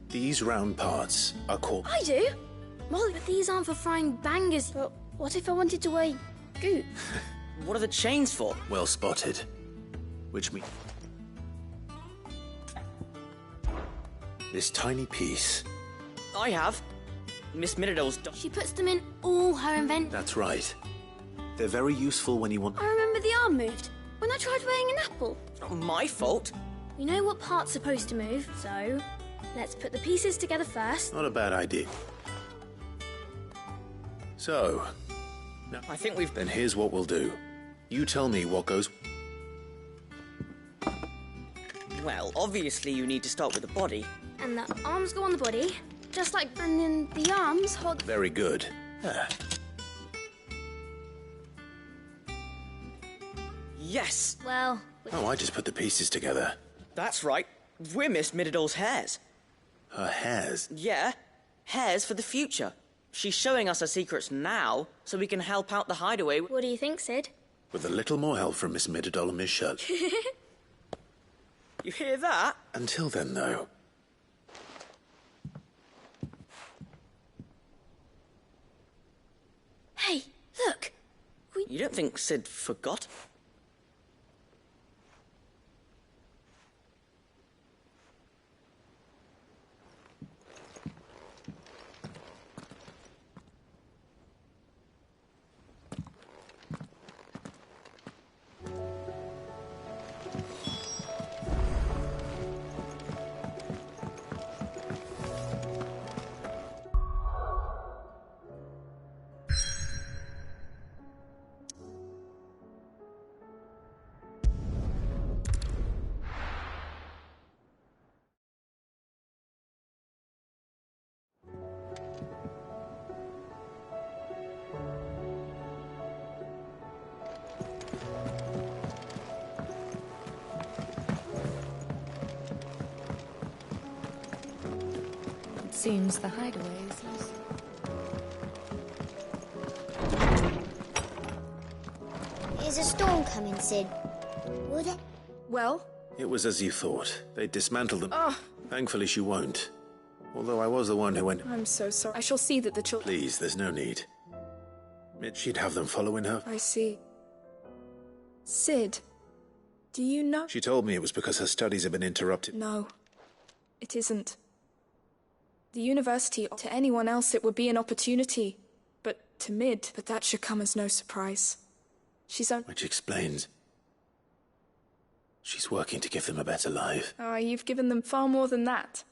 These round parts are called... I do. Molly, but these aren't for frying bangers. But what if I wanted to weigh goop? What are the chains for? Well spotted. Which means... This tiny piece... I have. Miss Middledol's... She puts them in all her inventions. That's right. They're very useful when you want... I remember the arm moved when I tried weighing an apple. Not my fault. We know what part's supposed to move, so let's put the pieces together first. Not a bad idea. So... Now, I think we've... Then here's what we'll do. You tell me what goes... Well, obviously you need to start with the body. And the arms go on the body, just like... And then the arms hold... Very good. Yes! Well... Oh, I just put the pieces together. That's right. We're Miss Middledol's hairs. Her hairs? Yeah. Hairs for the future. She's showing us her secrets now, so we can help out the hideaway. What do you think, Sid? With a little more help from Miss Middledol and Miss Shirley. You hear that? Until then, though... Hey, look! You don't think Sid forgot? Seems the hideaway is loose. Is a storm coming, Sid? Would it? Well? It was as you thought. They dismantled them. Oh. Thankfully she won't. Although I was the one who went... I'm so sorry. I shall see that the children... Please, there's no need. She'd have them following her. I see. Sid, do you know... She told me it was because her studies had been interrupted. No, it isn't. The university, to anyone else it would be an opportunity. But to Mid, but that should come as no surprise. She's on... Which explains... She's working to give them a better life. Ah, you've given them far more than that.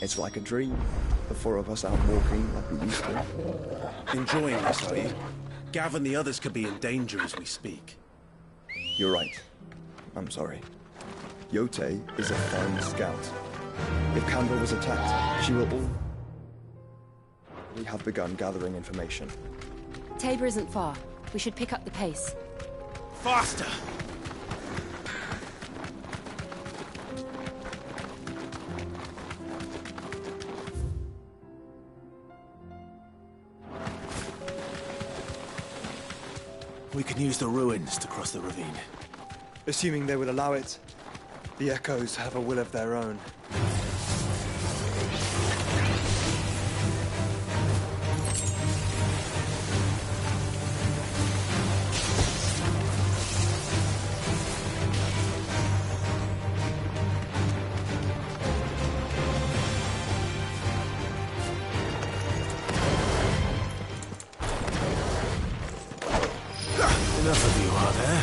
It's like a dream. The four of us out walking like we used to. Enjoying this, are you? Gav and the others could be in danger as we speak. You're right. I'm sorry. Yote is a fine scout. If Canberra was attacked, she will all... We have begun gathering information. Tabor isn't far. We should pick up the pace. Faster! We can use the ruins to cross the ravine. Assuming they would allow it, the Echoes have a will of their own. Enough of you, are there?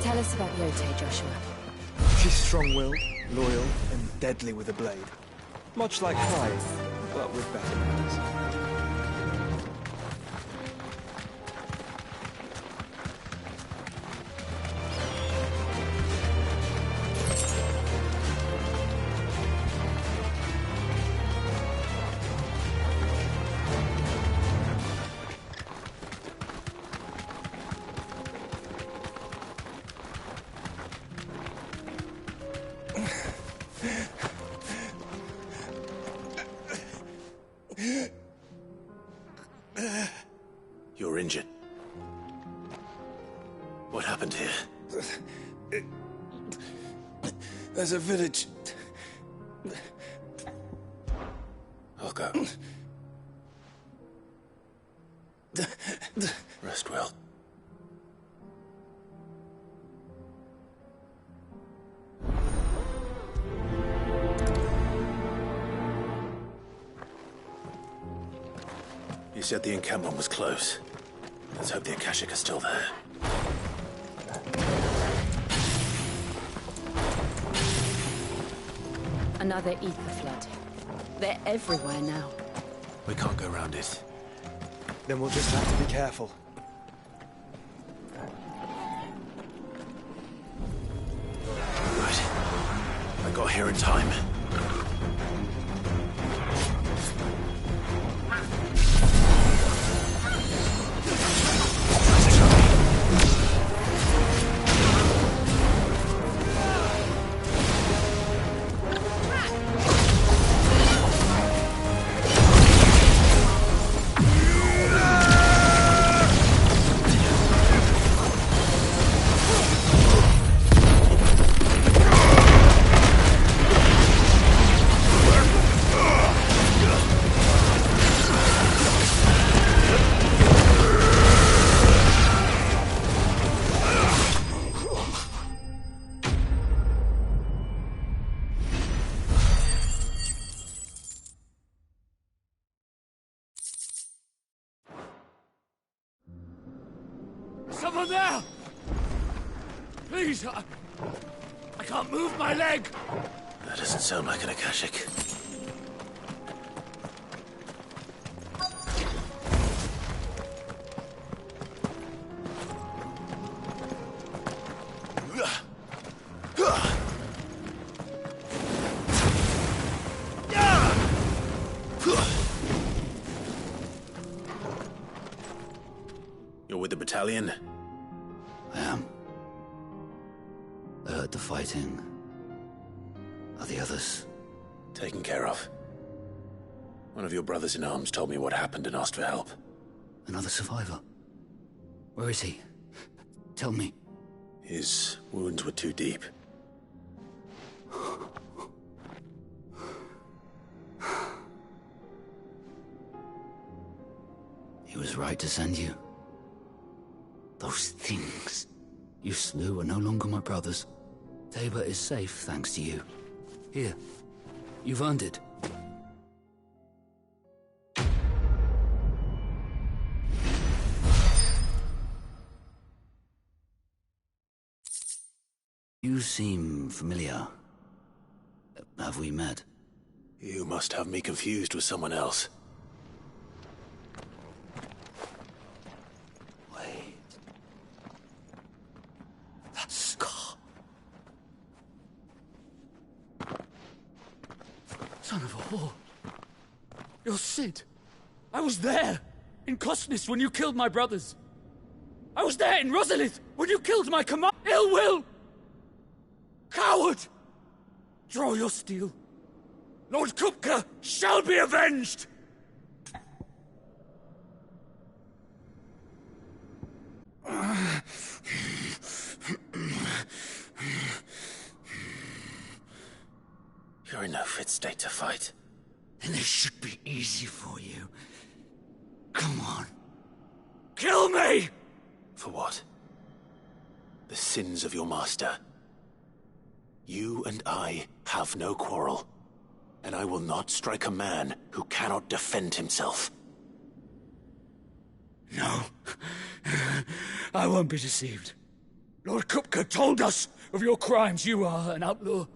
Tell us about Yote, Joshua. She's strong-willed, loyal, and deadly with a blade. Much like Hyde, but with better manners. What happened here? There's a village. I'll go. Rest well. You said the encampment was close. Let's hope the Akashic are still there. Another ether flood. They're everywhere now. We can't go around it. Then we'll just have to be careful. Right. I got here in time. Someone there! Please, I can't move my leg! That doesn't sound like an Akashic. You're with the battalion? I am. I heard the fighting. Are the others? Taken care of. One of your brothers in arms told me what happened and asked for help. Another survivor? Where is he? Tell me. His wounds were too deep. He was right to send you. Those things you slew are no longer my brothers. Tabor is safe thanks to you. Here, you've earned it. You seem familiar. Have we met? You must have me confused with someone else. Wait. That scar. Son of a whore. You're Sid. I was there, in Cosnis, when you killed my brothers. I was there in Rosalith, when you killed my command. Ill will! Coward! Draw your steel. Lord Kupka shall be avenged! You're in no fit state to fight. And this should be easy for you. Come on. Kill me! For what? The sins of your master. You and I have no quarrel, and I will not strike a man who cannot defend himself. No. I won't be deceived. Lord Kupka told us of your crimes. You are an outlaw.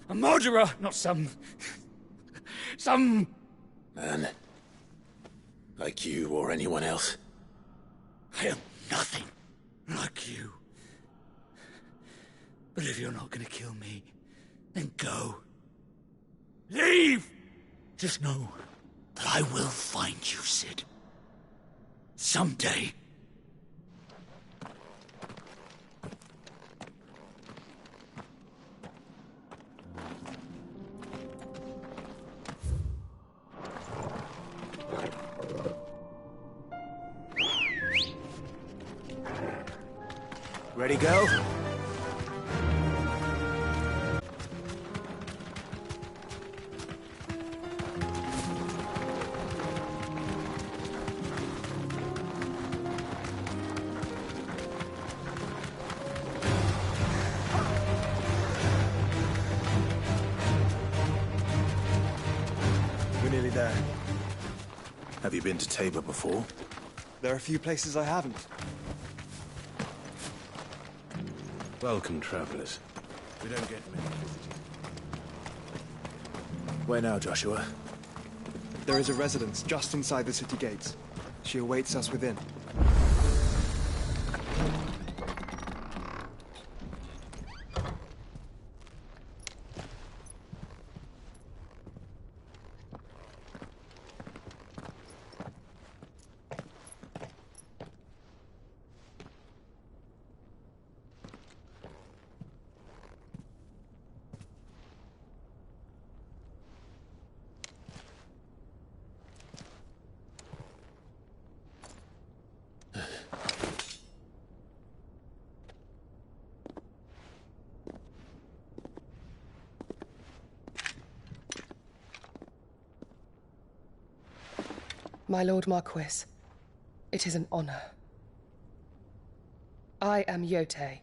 A murderer, not some man. Like you or anyone else. I am nothing like you. But if you're not gonna kill me, then go. Leave! Just know that I will find you, Sid. Someday. Ready, go? We're nearly there. Have you been to Tabor before? There are a few places I haven't. Welcome, travelers. We don't get many visitors. Where now, Joshua? There is a residence just inside the city gates. She awaits us within. My Lord Marquis, it is an honor. I am Yotei,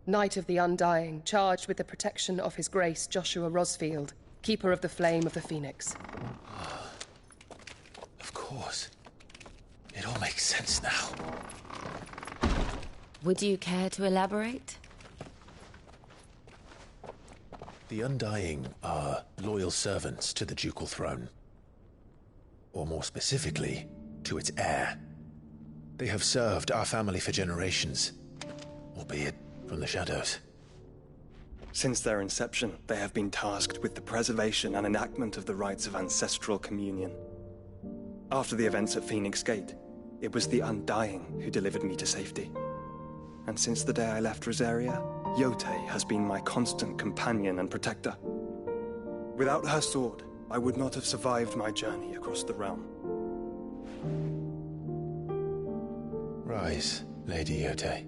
Knight of the Undying, charged with the protection of His Grace Joshua Rosfield, Keeper of the Flame of the Phoenix. Of course. It all makes sense now. Would you care to elaborate? The Undying are loyal servants to the ducal throne. Or more specifically, to its heir. They have served our family for generations, albeit from the shadows. Since their inception, they have been tasked with the preservation and enactment of the rites of ancestral communion. After the events at Phoenix Gate, it was the Undying who delivered me to safety. And since the day I left Rosaria, Yotei has been my constant companion and protector. Without her sword, I would not have survived my journey across the realm. Rise, Lady Yotei.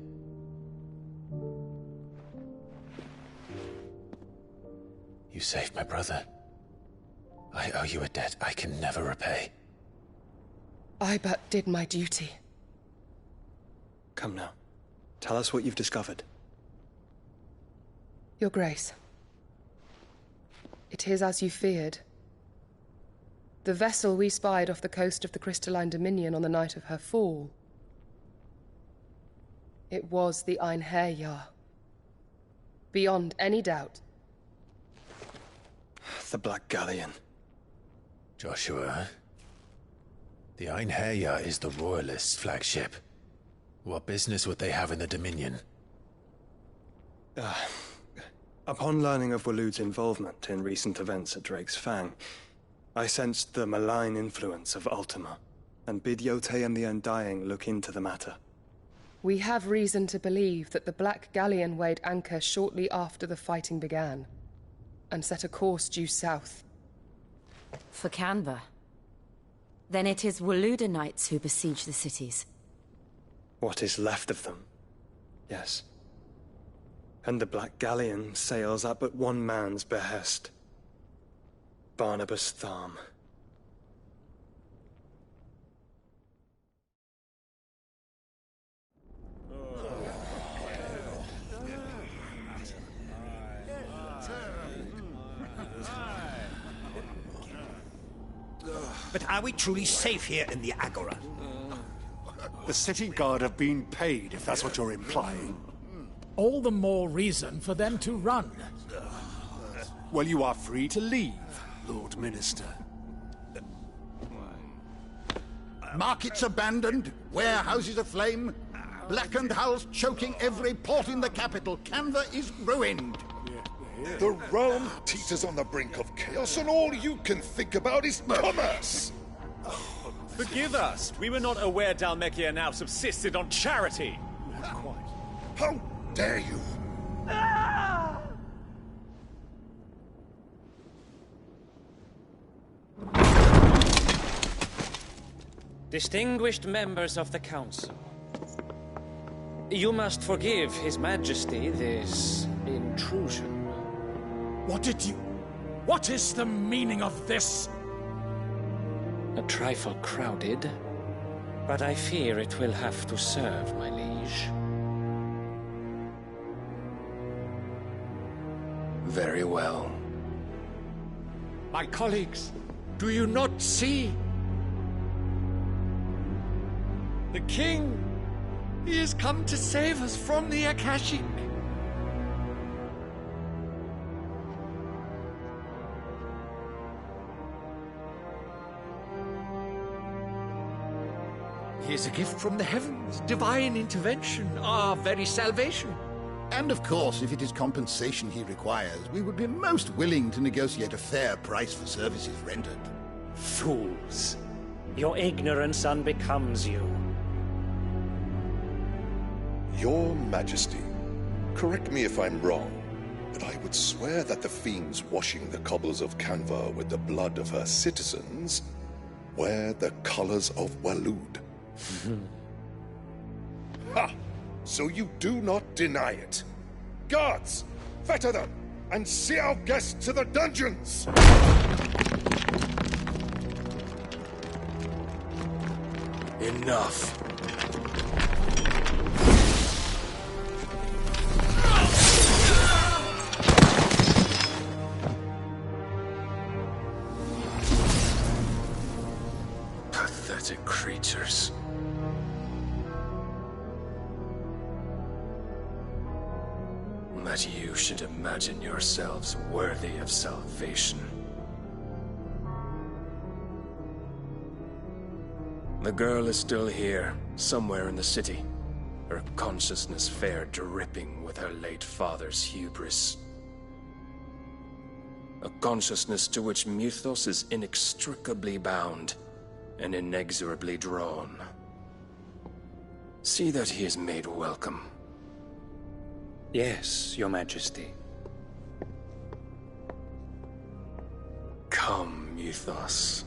You saved my brother. I owe you a debt I can never repay. I but did my duty. Come now. Tell us what you've discovered. Your Grace. It is as you feared. The vessel we spied off the coast of the Crystalline Dominion on the night of her fall. It was the Einherjar. Beyond any doubt. The Black Galleon. Joshua, the Einherjar is the Royalists' flagship. What business would they have in the Dominion? Upon learning of Waloed's involvement in recent events at Drake's Fang, I sensed the malign influence of Ultima, and bid Yotei and the Undying look into the matter. We have reason to believe that the Black Galleon weighed anchor shortly after the fighting began, and set a course due south. For Canva. Then it is Waloeda Knights who besiege the cities. What is left of them, yes. And the Black Galleon sails at but one man's behest. Barnabas Tharm. But are we truly safe here in the Agora? The city guard have been paid, if that's what you're implying. All the more reason for them to run. Well, you are free to leave, Lord Minister. Markets abandoned, warehouses aflame, blackened hulls choking every port in the capital. Canva is ruined. The realm teeters on the brink of chaos, and all you can think about is commerce! Forgive us. We were not aware Dhalmekia now subsisted on charity. How dare you? Distinguished members of the Council, You must forgive His Majesty this intrusion. What is the meaning of this? A trifle crowded, but I fear it will have to serve, my liege. Very well. My colleagues, do you not see? The king! He has come to save us from the Akashic! He is a gift from the heavens, divine intervention, our very salvation. And of course, if it is compensation he requires, we would be most willing to negotiate a fair price for services rendered. Fools! Your ignorance unbecomes you. Your Majesty, correct me if I'm wrong, but I would swear that the fiends washing the cobbles of Canva with the blood of her citizens wear the colors of Waloed. Ha! So you do not deny it. Guards, fetter them, and see our guests to the dungeons! Enough. Pathetic creatures. That you should imagine yourselves worthy of salvation. The girl is still here, somewhere in the city, her consciousness fair dripping with her late father's hubris. A consciousness to which Mythos is inextricably bound and inexorably drawn. See that he is made welcome. Yes, Your Majesty. Come, Mythos.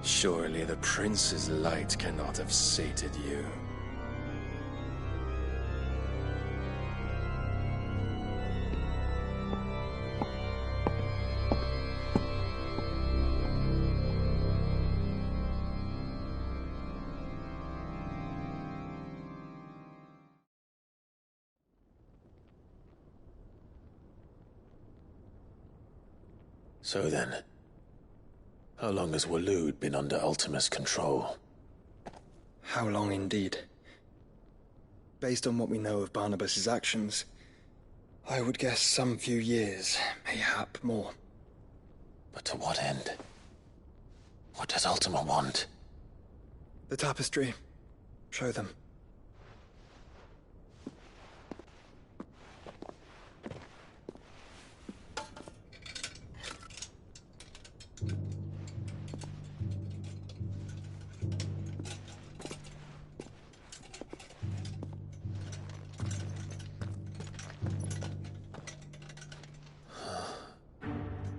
Surely the prince's light cannot have sated you. So then, how long has Waloed been under Ultima's control? How long indeed? Based on what we know of Barnabas's actions, I would guess some few years, mayhap more. But to what end? What does Ultima want? The tapestry. Show them.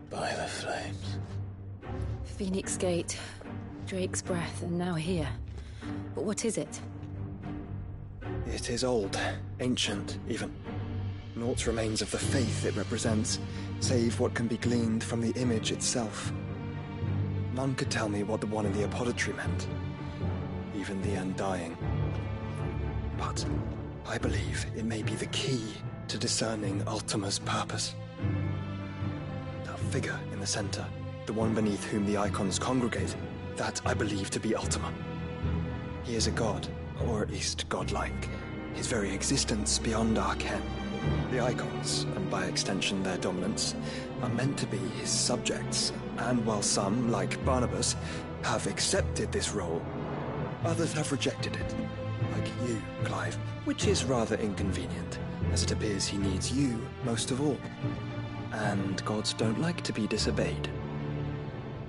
By the flames. Phoenix Gate, Drake's Breath, and now here. But what is it? It is old, ancient, even. Naught remains of the faith it represents, save what can be gleaned from the image itself. None could tell me what the one in the apothecary meant, even the Undying. But I believe it may be the key to discerning Ultima's purpose. That figure in the center, the one beneath whom the icons congregate, that I believe to be Ultima. He is a god, or at least godlike, his very existence beyond our ken. The icons, and by extension their dominants, are meant to be his subjects, and while some, like Barnabas, have accepted this role, others have rejected it, like you, Clive, which is rather inconvenient, as it appears he needs you most of all. And gods don't like to be disobeyed.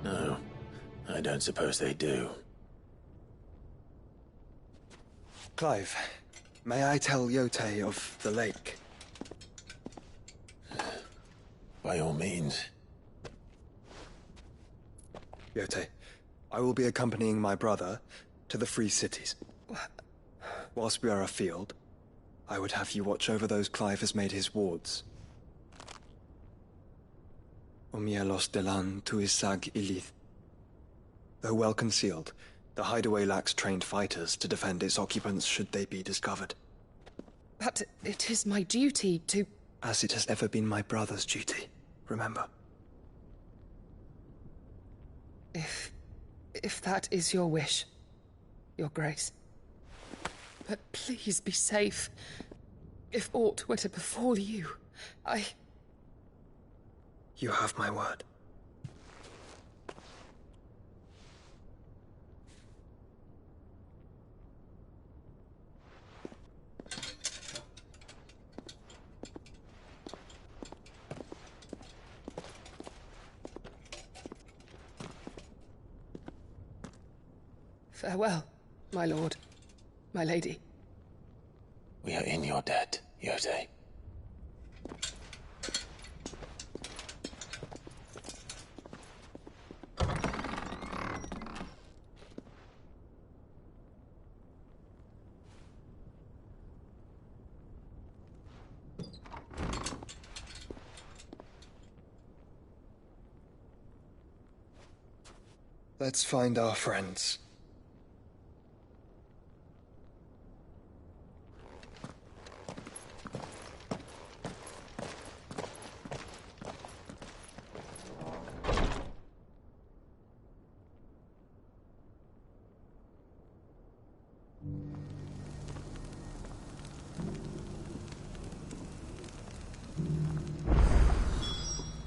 No, I don't suppose they do. Clive, may I tell Yote of the lake? By all means. Yote, I will be accompanying my brother to the Free Cities. Whilst we are afield, I would have you watch over those Clive has made his wards. Omielos delan tuisag ilith. Though well concealed, the hideaway lacks trained fighters to defend its occupants should they be discovered. But it is my duty to... As it has ever been my brother's duty, remember. If that is your wish, Your Grace. But please be safe. If aught were to befall you, You have my word. Farewell, my lord, my lady. We are in your debt, Yotei. Let's find our friends.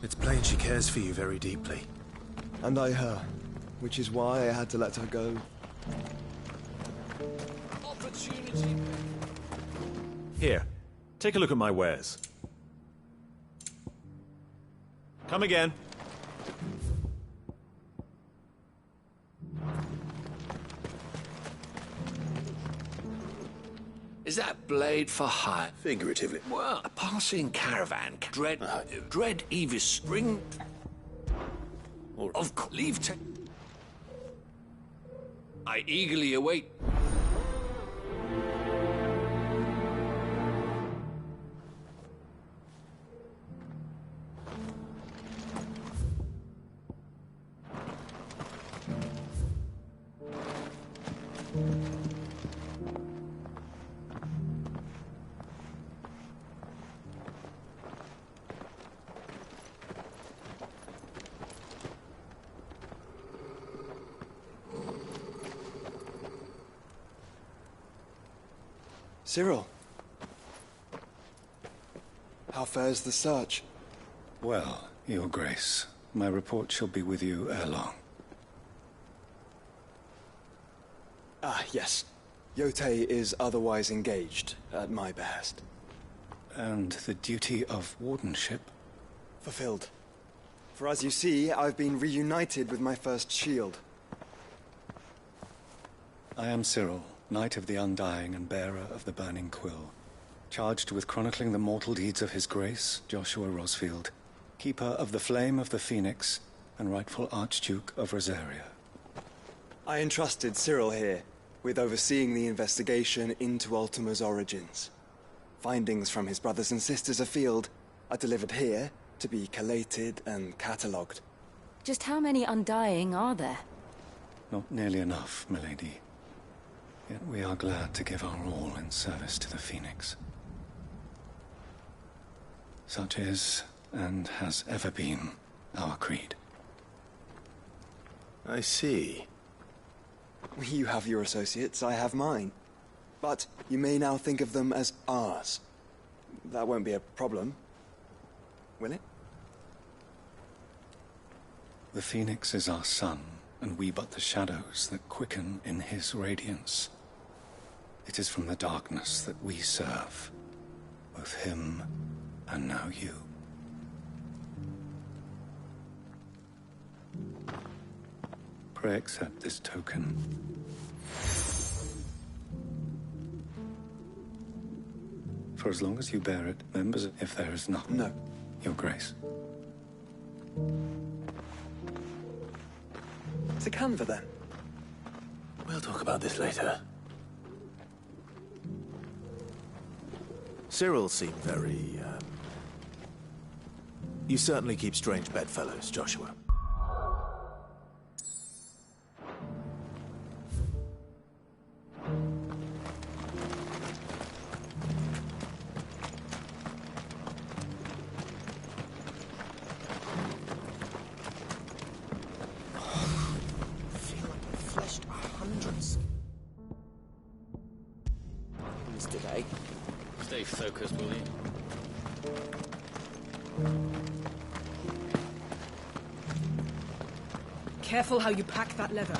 It's plain she cares for you very deeply. And I her, which is why I had to let her go. Opportunity. Here, take a look at my wares. Come again. Is that blade for hire? Figuratively. Well, a passing caravan. Dread Evis Spring. Of leave to. I eagerly await. Cyril. How fares the search? Well, Your Grace, my report shall be with you ere long. Ah, yes. Yotei is otherwise engaged, at my behest. And the duty of wardenship? Fulfilled. For as you see, I've been reunited with my first shield. I am Cyril, Knight of the Undying and bearer of the Burning Quill, charged with chronicling the mortal deeds of His Grace, Joshua Rosfield, Keeper of the Flame of the Phoenix, and rightful Archduke of Rosaria. I entrusted Cyril here with overseeing the investigation into Ultima's origins. Findings from his brothers and sisters afield are delivered here to be collated and catalogued. Just how many Undying are there? Not nearly enough, milady. Yet we are glad to give our all in service to the Phoenix. Such is, and has ever been, our creed. I see. You have your associates, I have mine. But you may now think of them as ours. That won't be a problem, will it? The Phoenix is our sun, and we but the shadows that quicken in his radiance. It is from the darkness that we serve, both him and now you. Pray accept this token. For as long as you bear it, members, if there is none. No. Your Grace. It's a canva, then. We'll talk about this later. Cyril seemed very, You certainly keep strange bedfellows, Joshua. Today. Stay focused, will you? Careful how you pack that lever.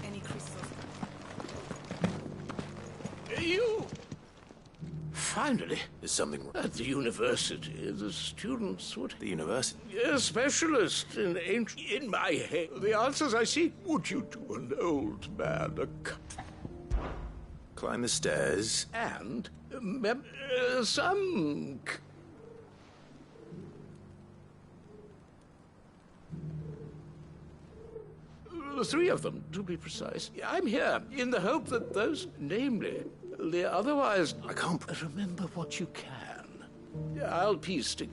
Any crystals. You! Finally. Is something wrong? At the university, the students would... The university? A specialist in ancient... In my head, the answers I seek. Would you to an old man Climb the stairs. And some... Three of them, to be precise. I'm here in the hope that those, namely, the otherwise... I can't... Remember what you can. I'll piece together.